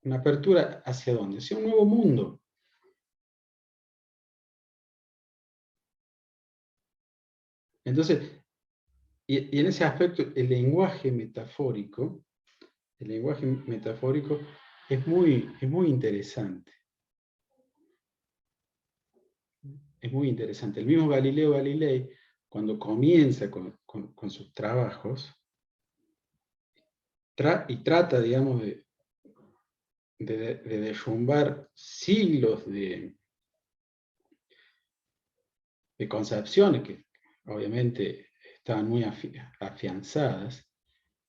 ¿Una apertura hacia dónde? Hacia un nuevo mundo. Entonces, y en ese aspecto, el lenguaje metafórico es muy interesante. Es muy interesante. El mismo Galileo Galilei, cuando comienza con sus trabajos, trata, digamos, de derrumbar siglos de concepciones que obviamente estaban muy afianzadas,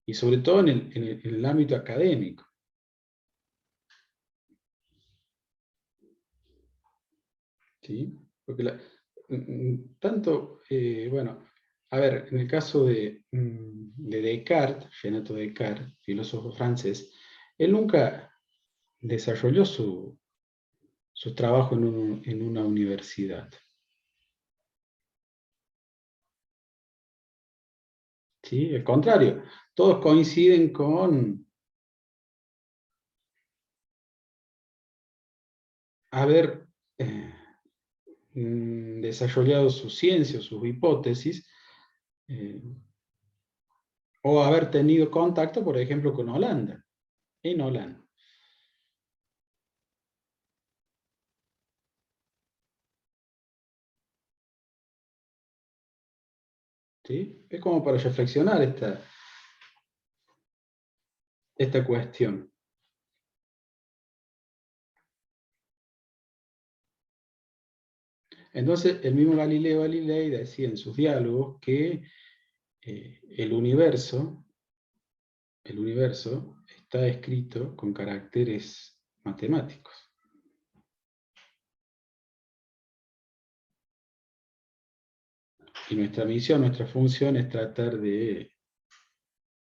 y sobre todo en el ámbito académico. ¿Sí? Porque tanto, bueno, a ver, en el caso de Descartes, Renato Descartes, filósofo francés, él nunca desarrolló su trabajo en una universidad. ¿Sí? Al contrario, todos coinciden con haber desarrollado su ciencia, sus hipótesis, o haber tenido contacto, por ejemplo, con Holanda, en Holanda. ¿Sí? Es como para reflexionar esta cuestión. Entonces, el mismo Galileo Galilei decía en sus diálogos que el universo está escrito con caracteres matemáticos. Y nuestra misión, nuestra función es tratar de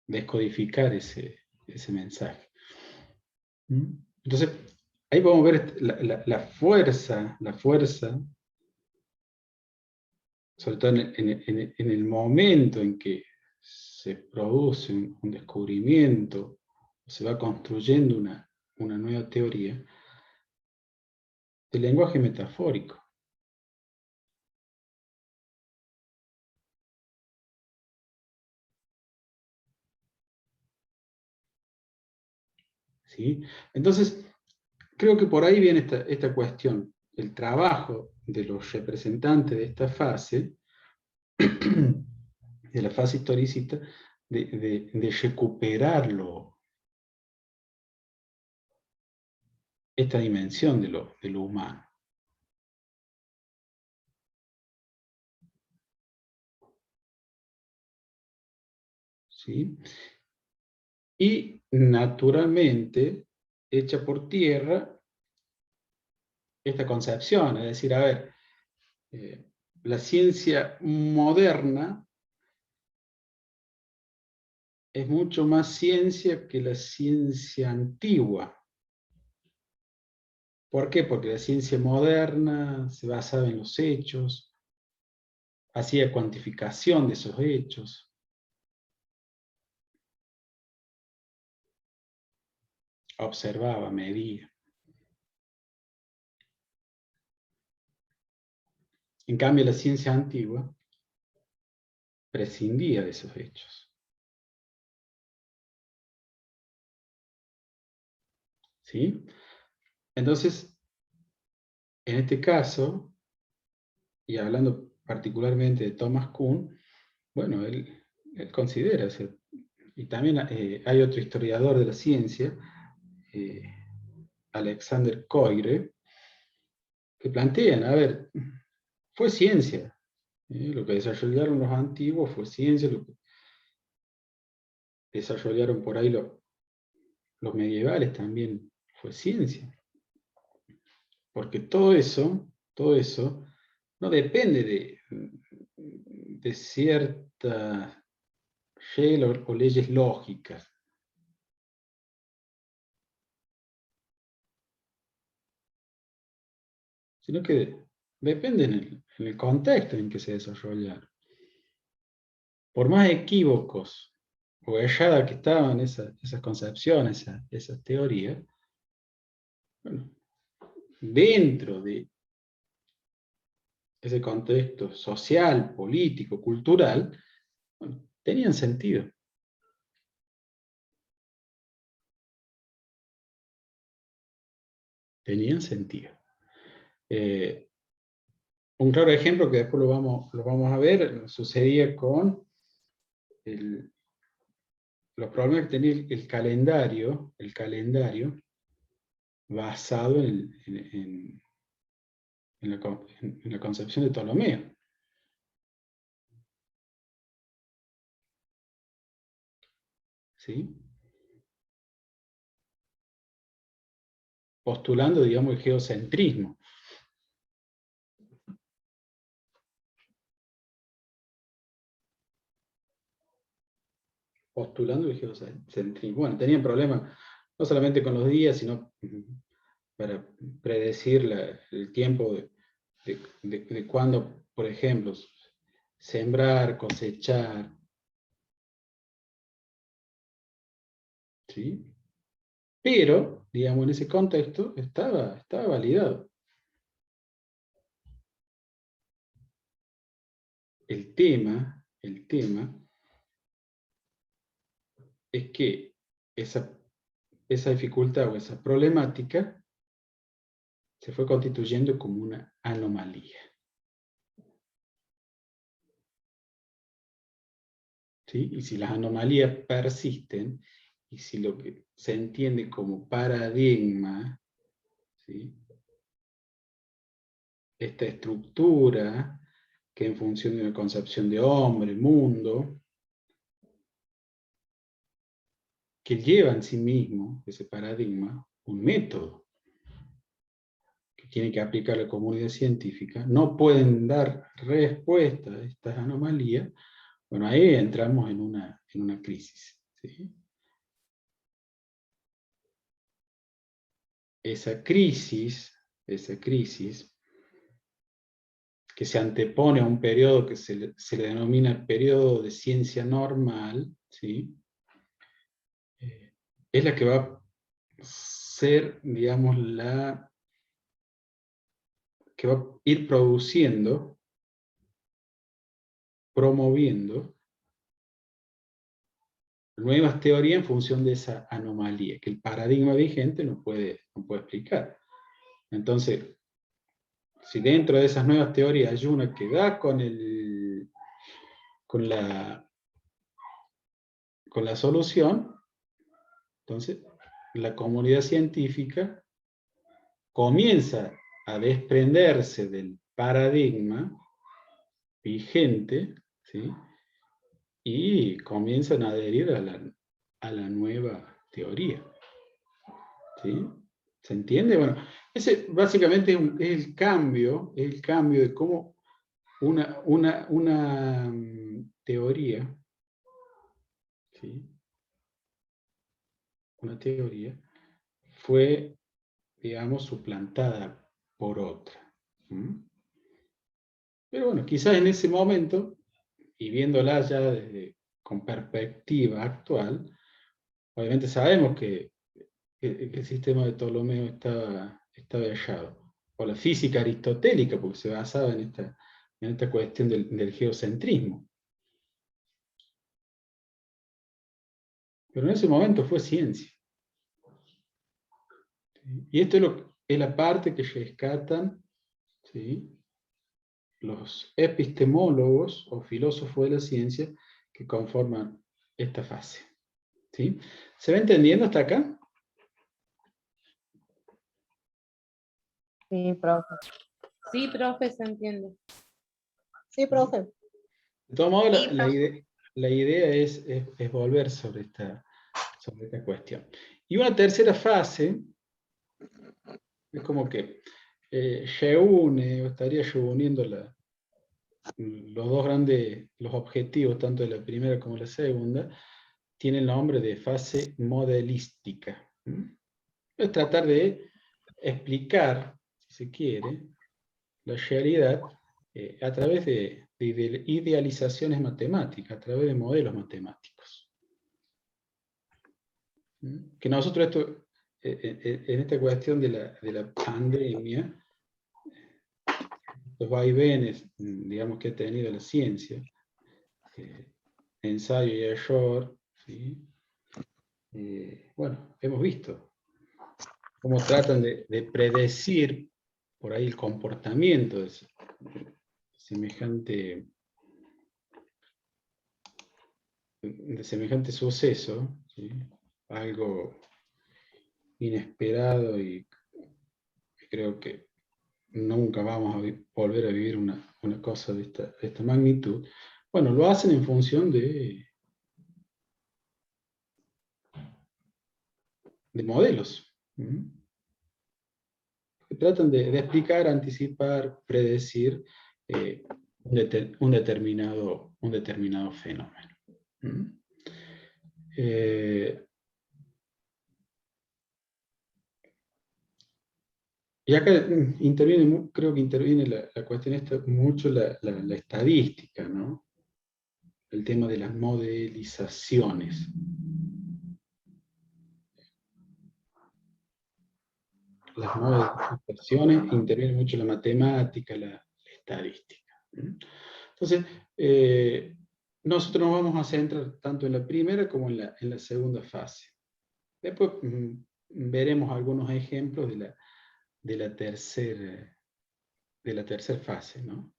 descodificar ese mensaje. Entonces, ahí podemos ver la fuerza, sobre todo en el momento en que se produce un descubrimiento, se va construyendo una nueva teoría, del lenguaje metafórico. ¿Sí? Entonces, creo que por ahí viene esta cuestión. El trabajo de los representantes de esta fase, de la fase historicista, de recuperarlo, esta dimensión de lo humano. ¿Sí? Y naturalmente echa por tierra esta concepción, es decir, a ver, la ciencia moderna es mucho más ciencia que la ciencia antigua. ¿Por qué? Porque la ciencia moderna se basaba en los hechos, hacía cuantificación de esos hechos, observaba, medía. En cambio, la ciencia antigua prescindía de esos hechos. ¿Sí? Entonces, en este caso, y hablando particularmente de Thomas Kuhn, bueno, él considera, y también hay otro historiador de la ciencia, Alexander Koire, que plantean, a ver, fue ciencia, lo que desarrollaron los antiguos fue ciencia, desarrollaron por ahí los medievales también fue ciencia. Porque todo eso no depende de ciertas reglas o leyes lógicas. Sino que depende en el contexto en que se desarrollaron. Por más equívocos o erradas que estaban esas concepciones, esas teorías, bueno, dentro de ese contexto social, político, cultural, bueno, tenían sentido. Tenían sentido. Un claro ejemplo que después lo vamos a ver, sucedía con los problemas que tenía el calendario basado en la concepción de Ptolomeo. ¿Sí? Postulando, digamos, el geocentrismo. Postulando el geocentrismo. Bueno, tenían problemas no solamente con los días, sino para predecir el tiempo de cuándo, por ejemplo, sembrar, cosechar. ¿Sí? Pero, digamos, en ese contexto estaba validado. El tema es que esa dificultad o esa problemática se fue constituyendo como una anomalía. ¿Sí? Y si las anomalías persisten, y si lo que se entiende como paradigma, ¿sí? Esta estructura que en función de una concepción de hombre, mundo, que lleva en sí mismo, ese paradigma, un método que tiene que aplicar la comunidad científica, no pueden dar respuesta a estas anomalías. Bueno, ahí entramos en una crisis. ¿Sí? Esa crisis que se antepone a un periodo que se le denomina el periodo de ciencia normal, ¿sí? Es la que va a ser, digamos, que va a ir produciendo, promoviendo nuevas teorías en función de esa anomalía, que el paradigma vigente no puede explicar. Entonces, si dentro de esas nuevas teorías hay una que da con la solución, entonces la comunidad científica comienza a desprenderse del paradigma vigente, ¿sí? Y comienzan a adherir a la nueva teoría. ¿Sí? ¿Se entiende? Bueno, ese básicamente es el cambio de cómo una teoría, ¿sí? Una teoría fue, digamos, suplantada por otra. ¿Mm? Pero bueno, quizás en ese momento, y viéndola ya con perspectiva actual, obviamente sabemos que el sistema de Ptolomeo estaba errado. O la física aristotélica, porque se basaba en esta cuestión del geocentrismo. Pero en ese momento fue ciencia. ¿Sí? Y esto es la parte que rescatan, ¿sí?, los epistemólogos o filósofos de la ciencia que conforman esta fase. ¿Sí? ¿Se va entendiendo hasta acá? Sí, profe. Sí, profe, se entiende. Sí, profe. De todos modos, Sí, profe. la idea es volver sobre esta cuestión. Y una tercera fase, es como que reúne, o estaría reuniendo los objetivos, tanto de la primera como de la segunda, tiene el nombre de fase modelística. Es tratar de explicar, si se quiere, la realidad a través de idealizaciones matemáticas, a través de modelos matemáticos. Que nosotros en esta cuestión de la pandemia, los vaivenes, digamos, que ha tenido la ciencia, ensayo y error, ¿sí? Bueno, hemos visto cómo tratan de predecir por ahí el comportamiento de semejante suceso, ¿sí? Algo inesperado y creo que nunca vamos a volver a vivir una cosa de esta magnitud. Bueno, lo hacen en función de modelos. Que tratan de explicar, anticipar, predecir un determinado fenómeno. Y acá creo que interviene la cuestión esta mucho la estadística, ¿no? El tema de las modelizaciones. Las modelizaciones interviene mucho la matemática, la estadística. Entonces, nosotros nos vamos a centrar tanto en la primera como en la segunda fase. Después veremos algunos ejemplos de la tercera fase, ¿no?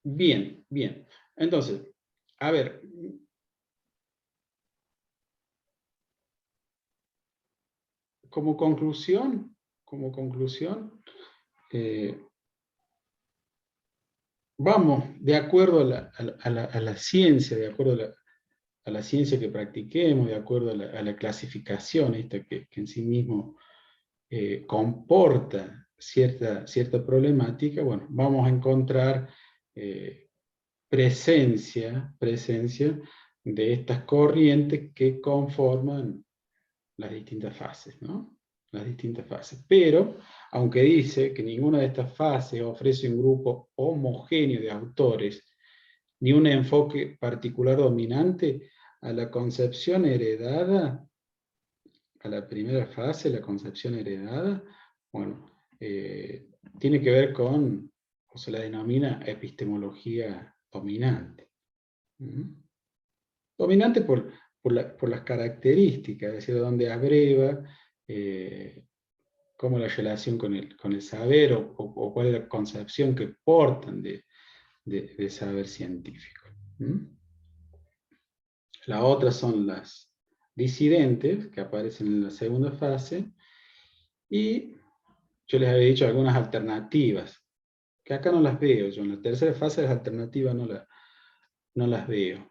Bien. Entonces, a ver, como conclusión, vamos, de acuerdo a la ciencia, de acuerdo a la ciencia que practiquemos, de acuerdo a la clasificación esta que en sí mismo comporta cierta problemática, bueno, vamos a encontrar presencia de estas corrientes que conforman las distintas fases, ¿no? Las distintas fases. Pero, aunque dice que ninguna de estas fases ofrece un grupo homogéneo de autores, ni un enfoque particular dominante, a la concepción heredada, a la primera fase, la concepción heredada, bueno, tiene que ver con, o se la denomina epistemología dominante. Dominante por las características, es decir, donde abreva cómo la relación con el saber o cuál es la concepción que portan de saber científico. La otra son las disidentes, que aparecen en la segunda fase, y yo les había dicho algunas alternativas, que acá no las veo yo. En la tercera fase las alternativas no las veo.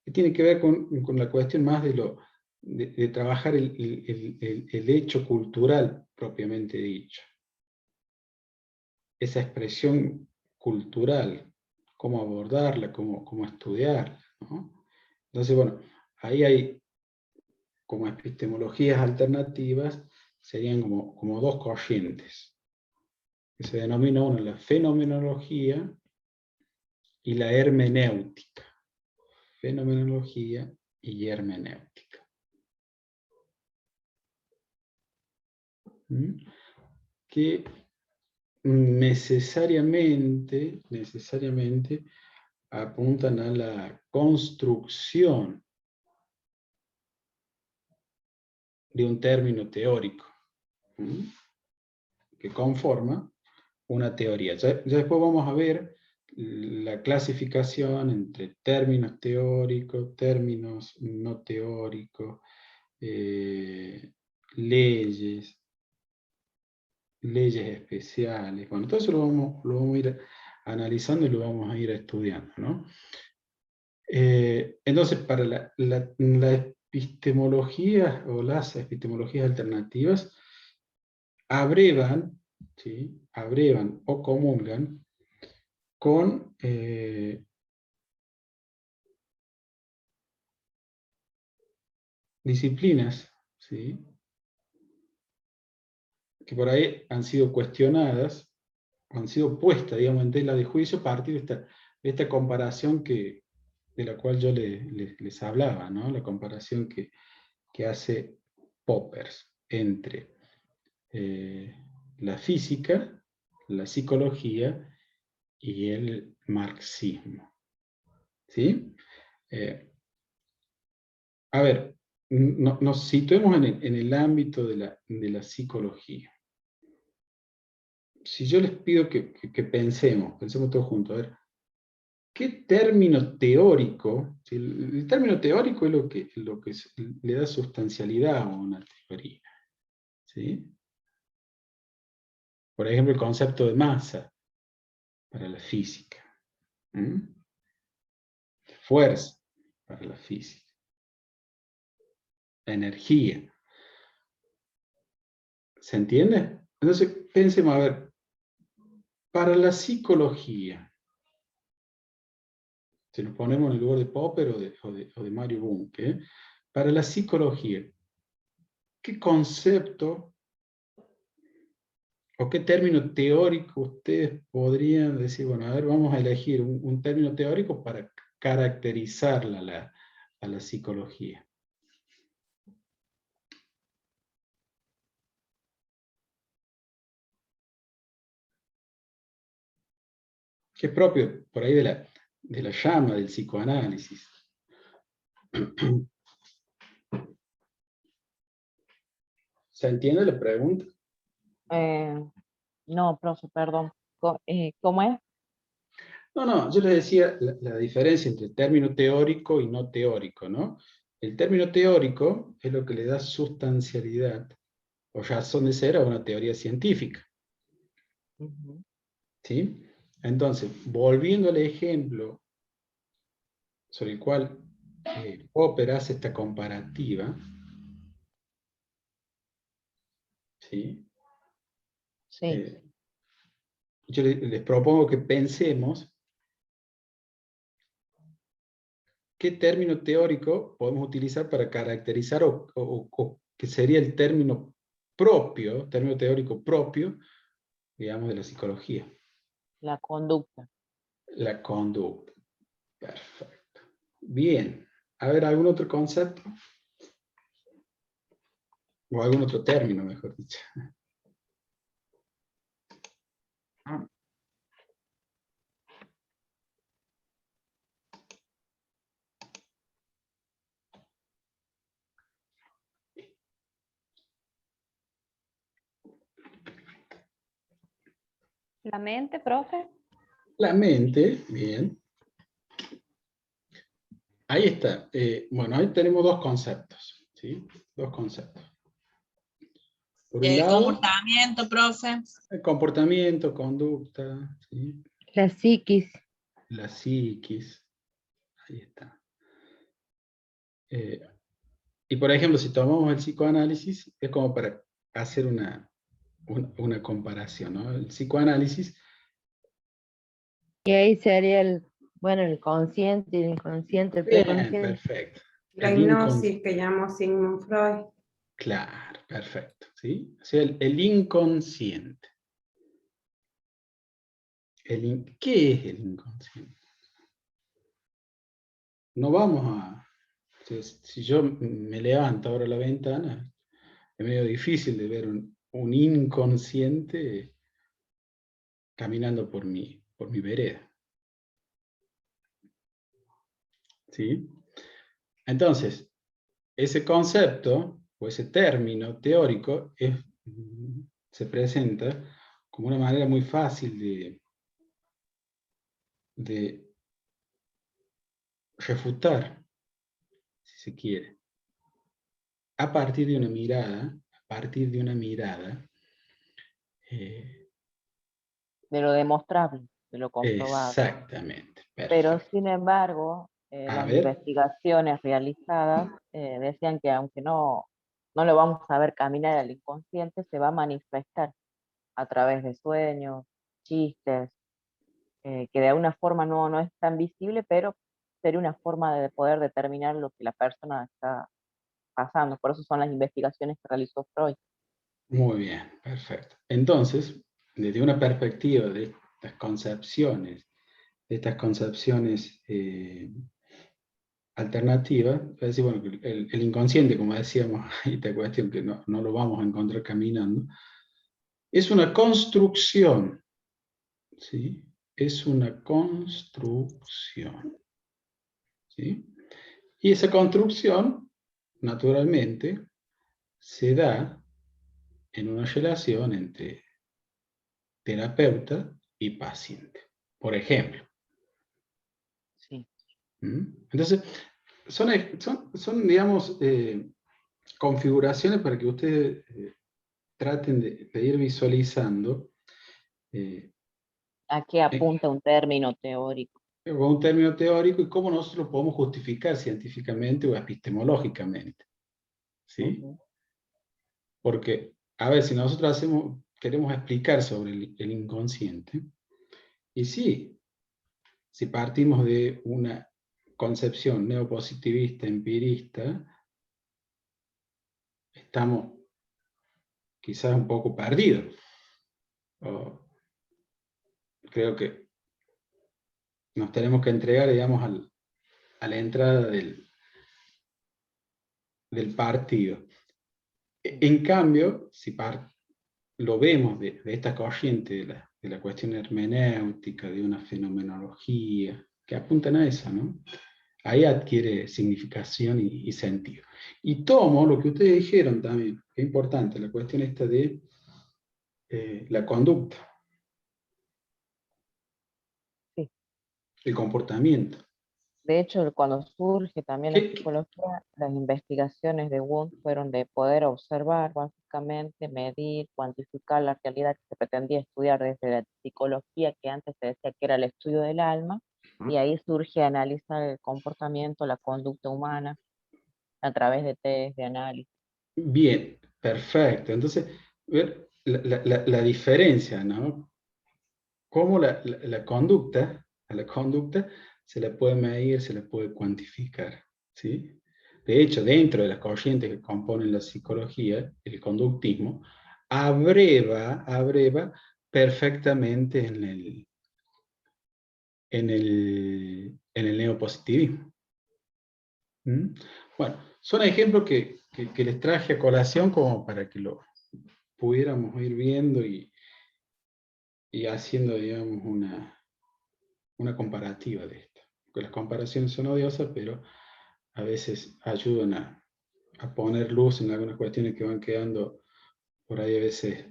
Que tiene que ver con la cuestión más de trabajar el hecho cultural propiamente dicho. Esa expresión cultural, cómo abordarla, cómo estudiarla, ¿no? Entonces, bueno, ahí hay como epistemologías alternativas, serían como dos corrientes, que se denomina una la fenomenología y la hermenéutica. Fenomenología y hermenéutica. Que necesariamente apuntan a la construcción de un término teórico que conforma una teoría. Ya después vamos a ver la clasificación entre términos teóricos, términos no teóricos, leyes especiales. Bueno, todo eso lo vamos a ir analizando y lo vamos a ir estudiando, ¿no? Entonces, para la epistemología o las epistemologías alternativas abrevan, ¿sí? Abrevan o comulgan con disciplinas, ¿sí? Que por ahí han sido cuestionadas, han sido puestas, digamos, en tela de juicio a partir de esta comparación de la cual yo les hablaba, ¿no? La comparación que hace Poppers entre la física, la psicología y el marxismo. ¿Sí? A ver, nos situemos en el ámbito de la psicología. Si yo les pido que pensemos todos juntos, a ver, ¿qué término teórico? ¿Sí? El término teórico es lo que le da sustancialidad a una teoría. ¿Sí? Por ejemplo, el concepto de masa para la física. Fuerza para la física. Energía. ¿Se entiende? Entonces, pensemos, a ver, para la psicología, si nos ponemos en el lugar de Popper o de Mario Bunke, para la psicología, ¿qué concepto o qué término teórico ustedes podrían decir? Bueno, a ver, vamos a elegir un término teórico para caracterizar a la psicología. Que es propio por ahí de la llama del psicoanálisis. ¿Se entiende la pregunta? No, profe, perdón. ¿Cómo es? No, yo les decía la diferencia entre término teórico y no teórico, ¿no? El término teórico es lo que le da sustancialidad o razón de ser a una teoría científica. Ujú. ¿Sí? Entonces, volviendo al ejemplo sobre el cual Popper hace esta comparativa, ¿sí? Sí. Yo les propongo que pensemos qué término teórico podemos utilizar para caracterizar o que sería el término propio, término teórico propio, digamos, de la psicología. La conducta. La conducta. Perfecto. Bien. A ver, ¿algún otro concepto? O algún otro término, mejor dicho. La mente, profe. La mente, bien. Ahí está. Bueno, ahí tenemos dos conceptos. ¿Sí? Dos conceptos. Por un El lado, comportamiento, profe. el comportamiento, conducta, ¿sí? La psiquis. La psiquis. Ahí está. Y por ejemplo, si tomamos el psicoanálisis, es como para hacer una comparación, ¿no? El psicoanálisis, Y ahí sería el consciente, el inconsciente, el bien, preconsciente. perfecto. La El hipnosis que llamó Sigmund Freud. claro, perfecto, ¿sí? O sea, el inconsciente. ¿Qué es el inconsciente? No vamos a... Si yo me levanto ahora a la ventana, es medio difícil de ver un inconsciente caminando por mi vereda. ¿Sí? Entonces, ese concepto o ese término teórico se presenta como una manera muy fácil de refutar, si se quiere, a partir de una mirada De lo demostrable. de lo comprobado. Exactamente, Pero perfecto. sin embargo, A las ver. investigaciones realizadas decían que aunque no lo vamos a ver caminar al inconsciente, se va a manifestar a través de sueños, chistes, que de alguna forma no es tan visible, pero sería una forma de poder determinar lo que la persona está pasando. Por eso son las investigaciones que realizó Freud. Muy bien, perfecto. Entonces, desde una perspectiva de estas concepciones alternativas, es decir, bueno, el inconsciente, como decíamos, esta cuestión que no lo vamos a encontrar caminando, es una construcción, ¿sí? Es una construcción, ¿sí? Y esa construcción, naturalmente, se da en una relación entre terapeuta y paciente, por ejemplo. Sí. Entonces, son digamos, configuraciones para que ustedes traten de ir visualizando ¿A qué apunta un término teórico? con un término teórico y cómo nosotros lo podemos justificar científicamente o epistemológicamente. ¿Sí? Ujú. Porque, a ver, si nosotros queremos explicar sobre el inconsciente, y sí, si partimos de una concepción neopositivista, empirista, estamos quizás un poco perdidos. Creo que nos tenemos que entregar, digamos, a la entrada del partido. En cambio, si lo vemos de esta corriente de la cuestión hermenéutica, de una fenomenología, que apuntan a eso, ¿no? Ahí adquiere significación y sentido. Y tomo lo que ustedes dijeron también, que es importante, la cuestión esta de la conducta, Sí. el comportamiento. De hecho, cuando surge también la ¿Qué- psicología, las investigaciones de Wundt fueron de poder observar, básicamente, medir, cuantificar la realidad que se pretendía estudiar desde la psicología, que antes se decía que era el estudio del alma, y ahí surge analizar el comportamiento, la conducta humana, a través de test, de análisis. Bien, perfecto. Entonces, ver la diferencia, ¿no? Cómo la conducta, a la conducta se la puede medir, se la puede cuantificar, ¿sí? De hecho, dentro de las corrientes que componen la psicología, el conductismo, abreva perfectamente en el neopositivismo. ¿Mm? Bueno, son ejemplos que les traje a colación como para que lo pudiéramos ir viendo y haciendo, digamos, una comparativa de esto. Porque las comparaciones son odiosas, pero a veces ayudan a poner luz en algunas cuestiones que van quedando por ahí a veces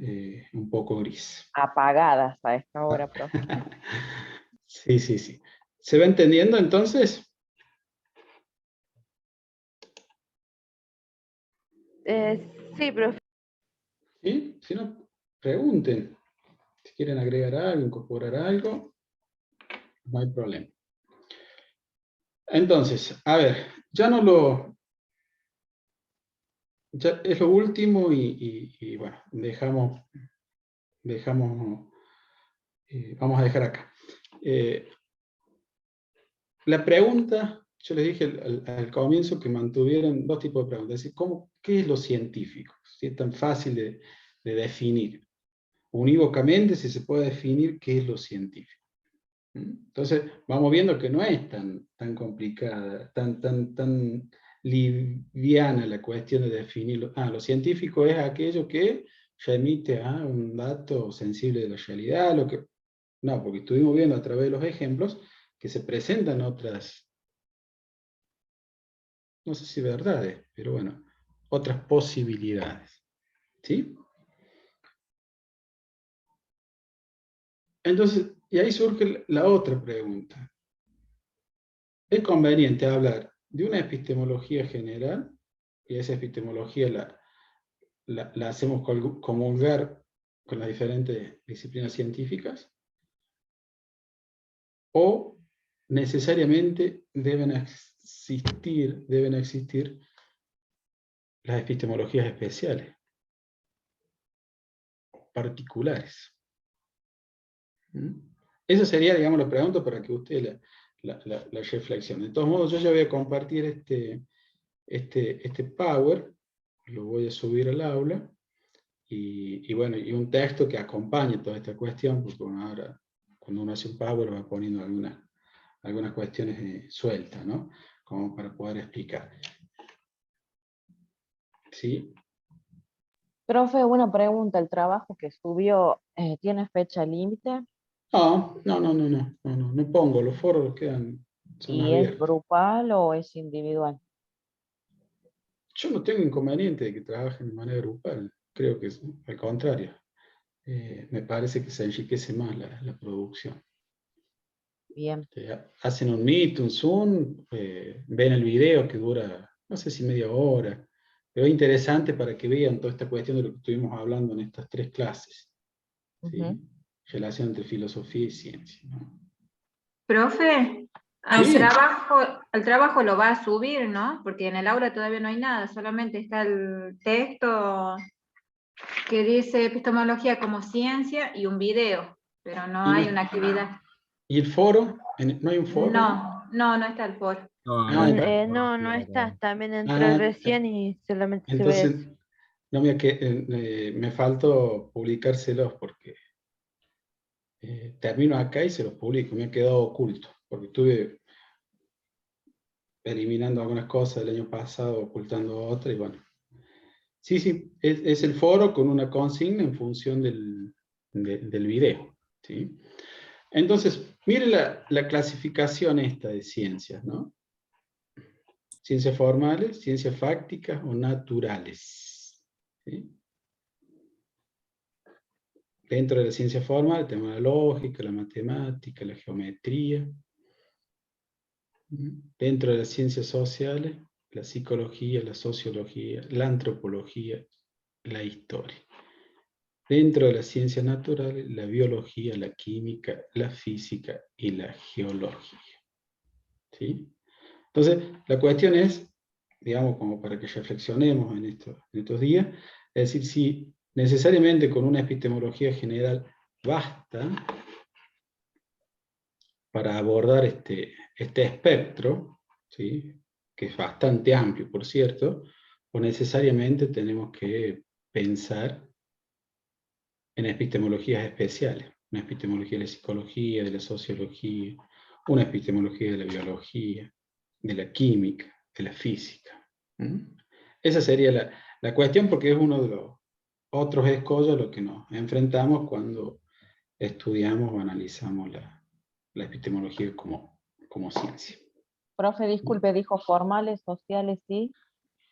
un poco gris. Apagadas a esta hora, profe. Sí, sí, sí. ¿Se va entendiendo entonces? Sí, profe. ¿Sí? Si no, pregunten. Si quieren agregar algo, incorporar algo, no hay problema. Entonces, a ver, ya es lo último y bueno, vamos a dejar acá. La pregunta, yo les dije al comienzo que mantuvieran dos tipos de preguntas. Es decir, ¿qué es lo científico? Si es tan fácil de definir. Unívocamente, si se puede definir qué es lo científico. Entonces, vamos viendo que no es tan complicada, tan liviana la cuestión de definirlo. Lo científico es aquello que remite a un dato sensible de la realidad, No, porque estuvimos viendo a través de los ejemplos que se presentan otras, no sé si verdades, pero bueno, otras posibilidades. ¿Sí? Entonces, y ahí surge la otra pregunta. ¿Es conveniente hablar de una epistemología general y esa epistemología la hacemos comulgar con las diferentes disciplinas científicas? o necesariamente deben existir las epistemologías especiales, particulares. ¿Mm? Esa sería, digamos, la pregunta para que usted la reflexione. De todos modos, yo ya voy a compartir este Power, lo voy a subir al aula, y bueno, y un texto que acompañe toda esta cuestión, porque bueno, ahora cuando uno hace un Power va poniendo algunas cuestiones sueltas, ¿no? Como para poder explicar. ¿Sí? Profe, una pregunta, ¿el trabajo que subió tiene fecha límite? No pongo, los foros son ¿Y es abiertos. grupal o es individual? Yo no tengo inconveniente de que trabajen de manera grupal, creo que es al contrario. Me parece que se enriquece más la producción. Bien. Hacen un Meet, un Zoom, ven el video que dura, no sé si media hora, pero es interesante para que vean toda esta cuestión de lo que estuvimos hablando en estas 3 clases. ¿Sí? Ujú. Relación entre filosofía y ciencia, ¿no? Profe, Sí. al trabajo lo va a subir, ¿no? Porque en el aula todavía no hay nada, solamente está el texto que dice epistemología como ciencia y un video, pero no ¿Y, hay una actividad. ¿Y el foro? ¿No hay un foro? No está el foro. No está, también entró Ah, recién y solamente se ve entonces, eso. no me faltó publicárselos porque termino acá y se los publico. Me ha quedado oculto, porque estuve eliminando algunas cosas del año pasado, ocultando otras, y bueno. Sí, es el foro con una consigna en función del video. ¿Sí? Entonces, mire la clasificación esta de ciencias, ¿no? Ciencias formales, ciencias fácticas o naturales. ¿Sí? Dentro de la ciencia formal tenemos la lógica, la matemática, la geometría. Dentro de las ciencias sociales, la psicología, la sociología, la antropología, la historia. Dentro de las ciencias naturales, la biología, la química, la física y la geología. ¿Sí? Entonces, la cuestión es, digamos, como para que reflexionemos en estos días, es decir, si necesariamente con una epistemología general basta para abordar este espectro, ¿sí? Que es bastante amplio, por cierto, o necesariamente tenemos que pensar en epistemologías especiales, una epistemología de la psicología, de la sociología, una epistemología de la biología, de la química, de la física. ¿Mm? Esa sería la cuestión, porque es uno de los otros escollos a los que nos enfrentamos cuando estudiamos o analizamos la epistemología como ciencia. Profe, disculpe, dijo formales, sociales, sí.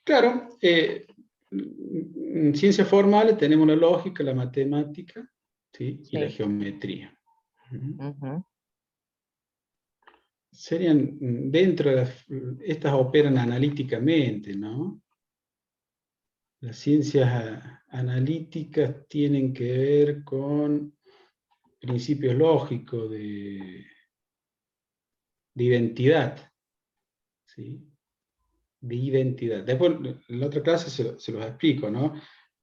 Claro, en ciencias formales tenemos la lógica, la matemática, ¿sí? Y la Sí. geometría. Ujú. Serían, dentro de estas operan analíticamente, ¿no? Las ciencias analíticas tienen que ver con principios lógicos de identidad, ¿sí? De identidad. Después, en la otra clase se los explico, ¿no?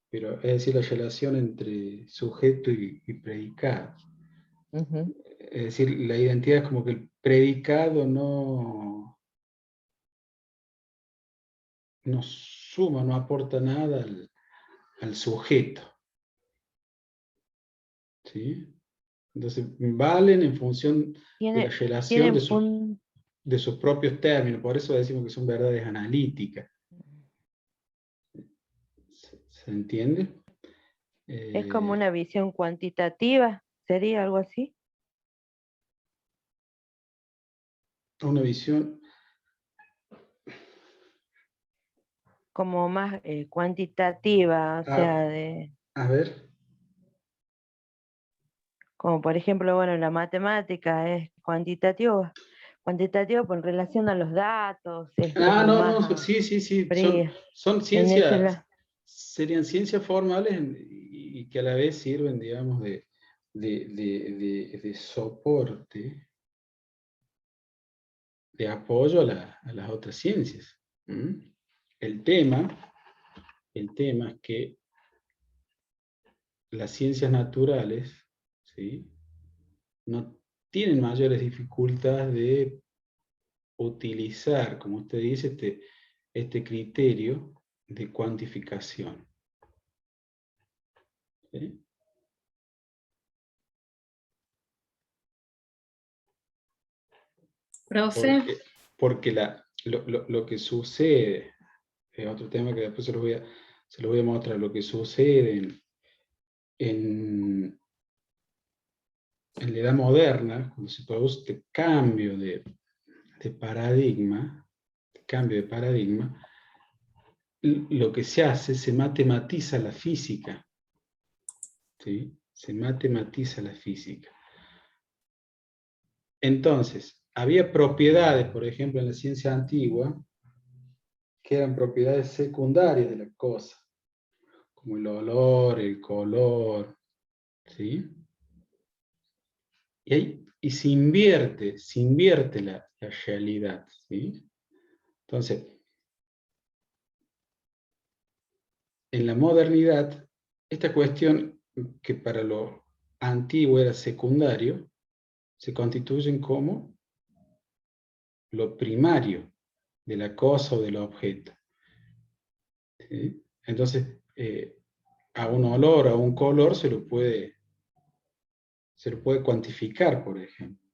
Pero es decir, la relación entre sujeto y predicado. Ujú. Es decir, la identidad es como que el predicado no suma, no aporta nada al sujeto. ¿Sí? Entonces, valen en función de la relación Tienen un, de sus propios términos. Por eso decimos que son verdades analíticas. ¿Se entiende? es como una visión cuantitativa, sería algo así, Una visión. como más cuantitativa, o sea, A ver. como por ejemplo, bueno, la matemática es cuantitativo en relación a los datos, es como No, más sí. fría. Son En ese ciencias, serían ciencias formales y que a la vez sirven, digamos, de soporte apoyo a las otras ciencias. El tema es que las ciencias naturales, ¿sí?, no tienen mayores dificultades de utilizar, como usted dice, este criterio de cuantificación. ¿Sí? Profe, Porque lo que sucede, es otro tema que después se los voy a mostrar, lo que sucede en la edad moderna, cuando se produce este cambio de paradigma, lo que se hace, se matematiza la física. ¿Sí? Se matematiza la física. Entonces, había propiedades, por ejemplo, en la ciencia antigua, que eran propiedades secundarias de la cosa, como el olor, el color, ¿sí? Y se invierte la realidad, ¿sí? Entonces, en la modernidad, esta cuestión que para lo antiguo era secundario, se constituyen como lo primario de la cosa o del objeto. ¿Sí? Entonces, a un olor, a un color se lo puede cuantificar, por ejemplo.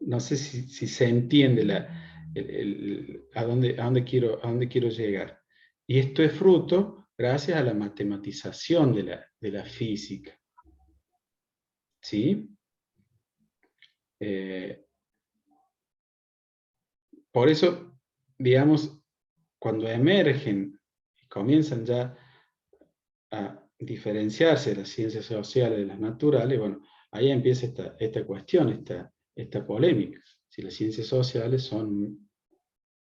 No sé si se entiende a dónde quiero llegar. Y esto es fruto gracias a la matematización de la física. ¿Sí? Por eso, digamos, cuando emergen y comienzan ya a diferenciarse las ciencias sociales de las naturales, bueno, ahí empieza esta cuestión, esta polémica. Si las ciencias sociales son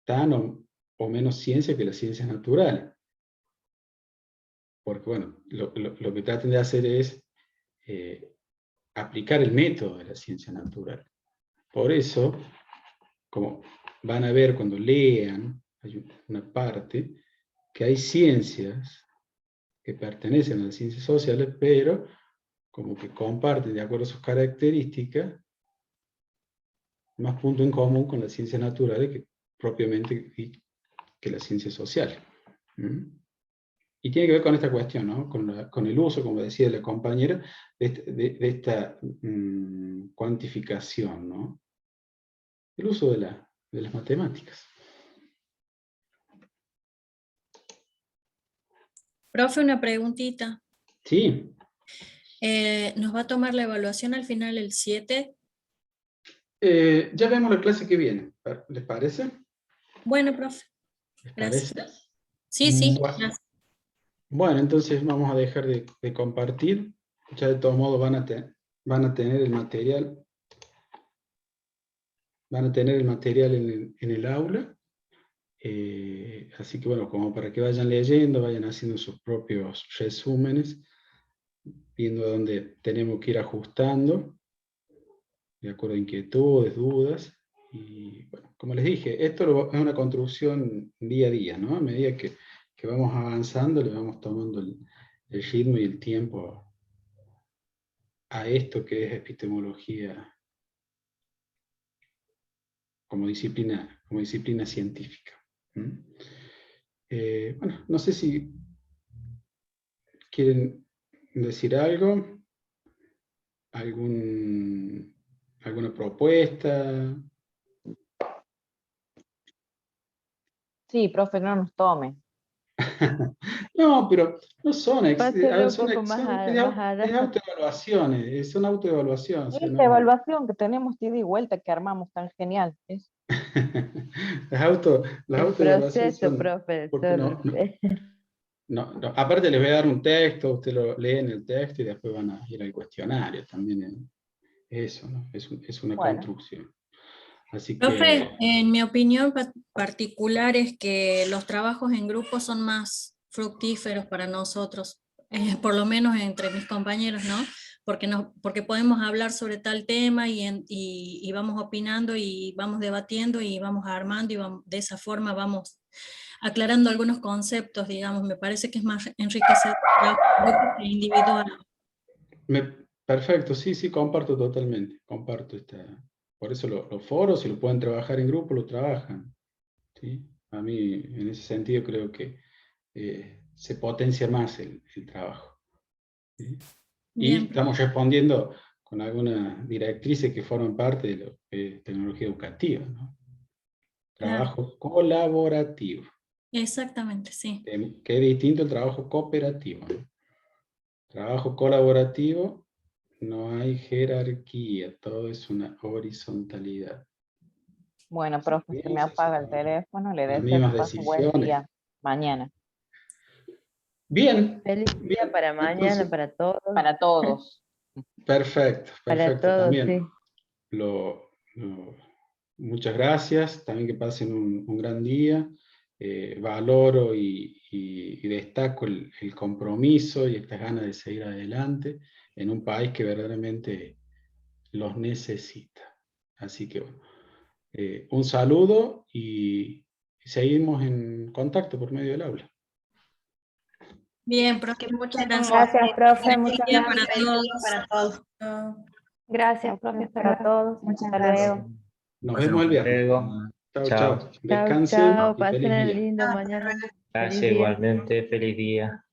tan o menos ciencia que las ciencias naturales. Porque, bueno, lo que tratan de hacer es aplicar el método de la ciencia natural. Por eso, como van a ver cuando lean, hay una parte que hay ciencias que pertenecen a las ciencias sociales, pero como que comparten, de acuerdo a sus características, más punto en común con las ciencias naturales que propiamente que las ciencias sociales. Y tiene que ver con esta cuestión, ¿no? Con el uso, como decía la compañera, de esta cuantificación, ¿no? El uso de las matemáticas. profe, una preguntita. Sí. ¿Nos va a tomar la evaluación al final el 7? Ya vemos la clase que viene. ¿Les parece? Bueno, profe. ¿Les Gracias. parece? Sí, sí. Bueno. Gracias. Bueno, entonces vamos a dejar de compartir. Ya de todos modos van a tener el material. Van a tener el material en el aula. Así que bueno, como para que vayan leyendo, vayan haciendo sus propios resúmenes, viendo dónde tenemos que ir ajustando, de acuerdo a inquietudes, dudas. Y bueno, como les dije, esto es una construcción día a día, ¿no? A medida que vamos avanzando, le vamos tomando el ritmo y el tiempo a esto que es epistemología como disciplina científica. Bueno, no sé si quieren decir algo, alguna propuesta. Sí, profe, no nos tome. No, pero no son, Páselo un poco más es autoevaluaciones, son autoevaluaciones. Esta No. evaluación que tenemos ida y vuelta que armamos tan genial. Las el autoevaluaciones proceso, son, profe. porque aparte les voy a dar un texto, usted lo lee en el texto y después van a ir al cuestionario también. Eso, ¿no? Es una Bueno. construcción. Así Profe, que... en mi opinión particular es que los trabajos en grupo son más fructíferos para nosotros, por lo menos entre mis compañeros, ¿no? porque podemos hablar sobre tal tema y vamos opinando y vamos debatiendo y vamos armando y de esa forma vamos aclarando algunos conceptos, digamos. Me parece que es más enriquecedor que individual. Perfecto, sí, sí, comparto totalmente. Comparto por eso los foros, si lo pueden trabajar en grupo, lo trabajan. ¿Sí? A mí, en ese sentido, creo que se potencia más el trabajo. ¿Sí? Y Bien, estamos respondiendo con algunas directrices que forman parte de lo que es tecnología educativa, ¿no? Trabajo colaborativo. exactamente, sí. Que es distinto el trabajo cooperativo, ¿no? Trabajo colaborativo, no hay jerarquía, todo es una horizontalidad. Bueno, profe, se me apaga el teléfono, le Las deseo que mismas pase buen decisiones. día mañana. Bien, Feliz día bien. para mañana, Entonces, para todos. Para todos. perfecto, Para perfecto. todos, También sí. muchas gracias, también que pasen un gran día. Valoro y destaco el compromiso y estas ganas de seguir adelante en un país que verdaderamente los necesita. Así que bueno, un saludo y seguimos en contacto por medio del aula. Bien, profe, muchas gracias. Gracias, profe, muchas Día gracias. para todos. Todos. Gracias, profe, para todos. Hasta luego. Nos vemos el viernes. Chao, chao. Chao, Descansen chao, y feliz pasen día. lindo mañana. Feliz Gracias día. igualmente, feliz día.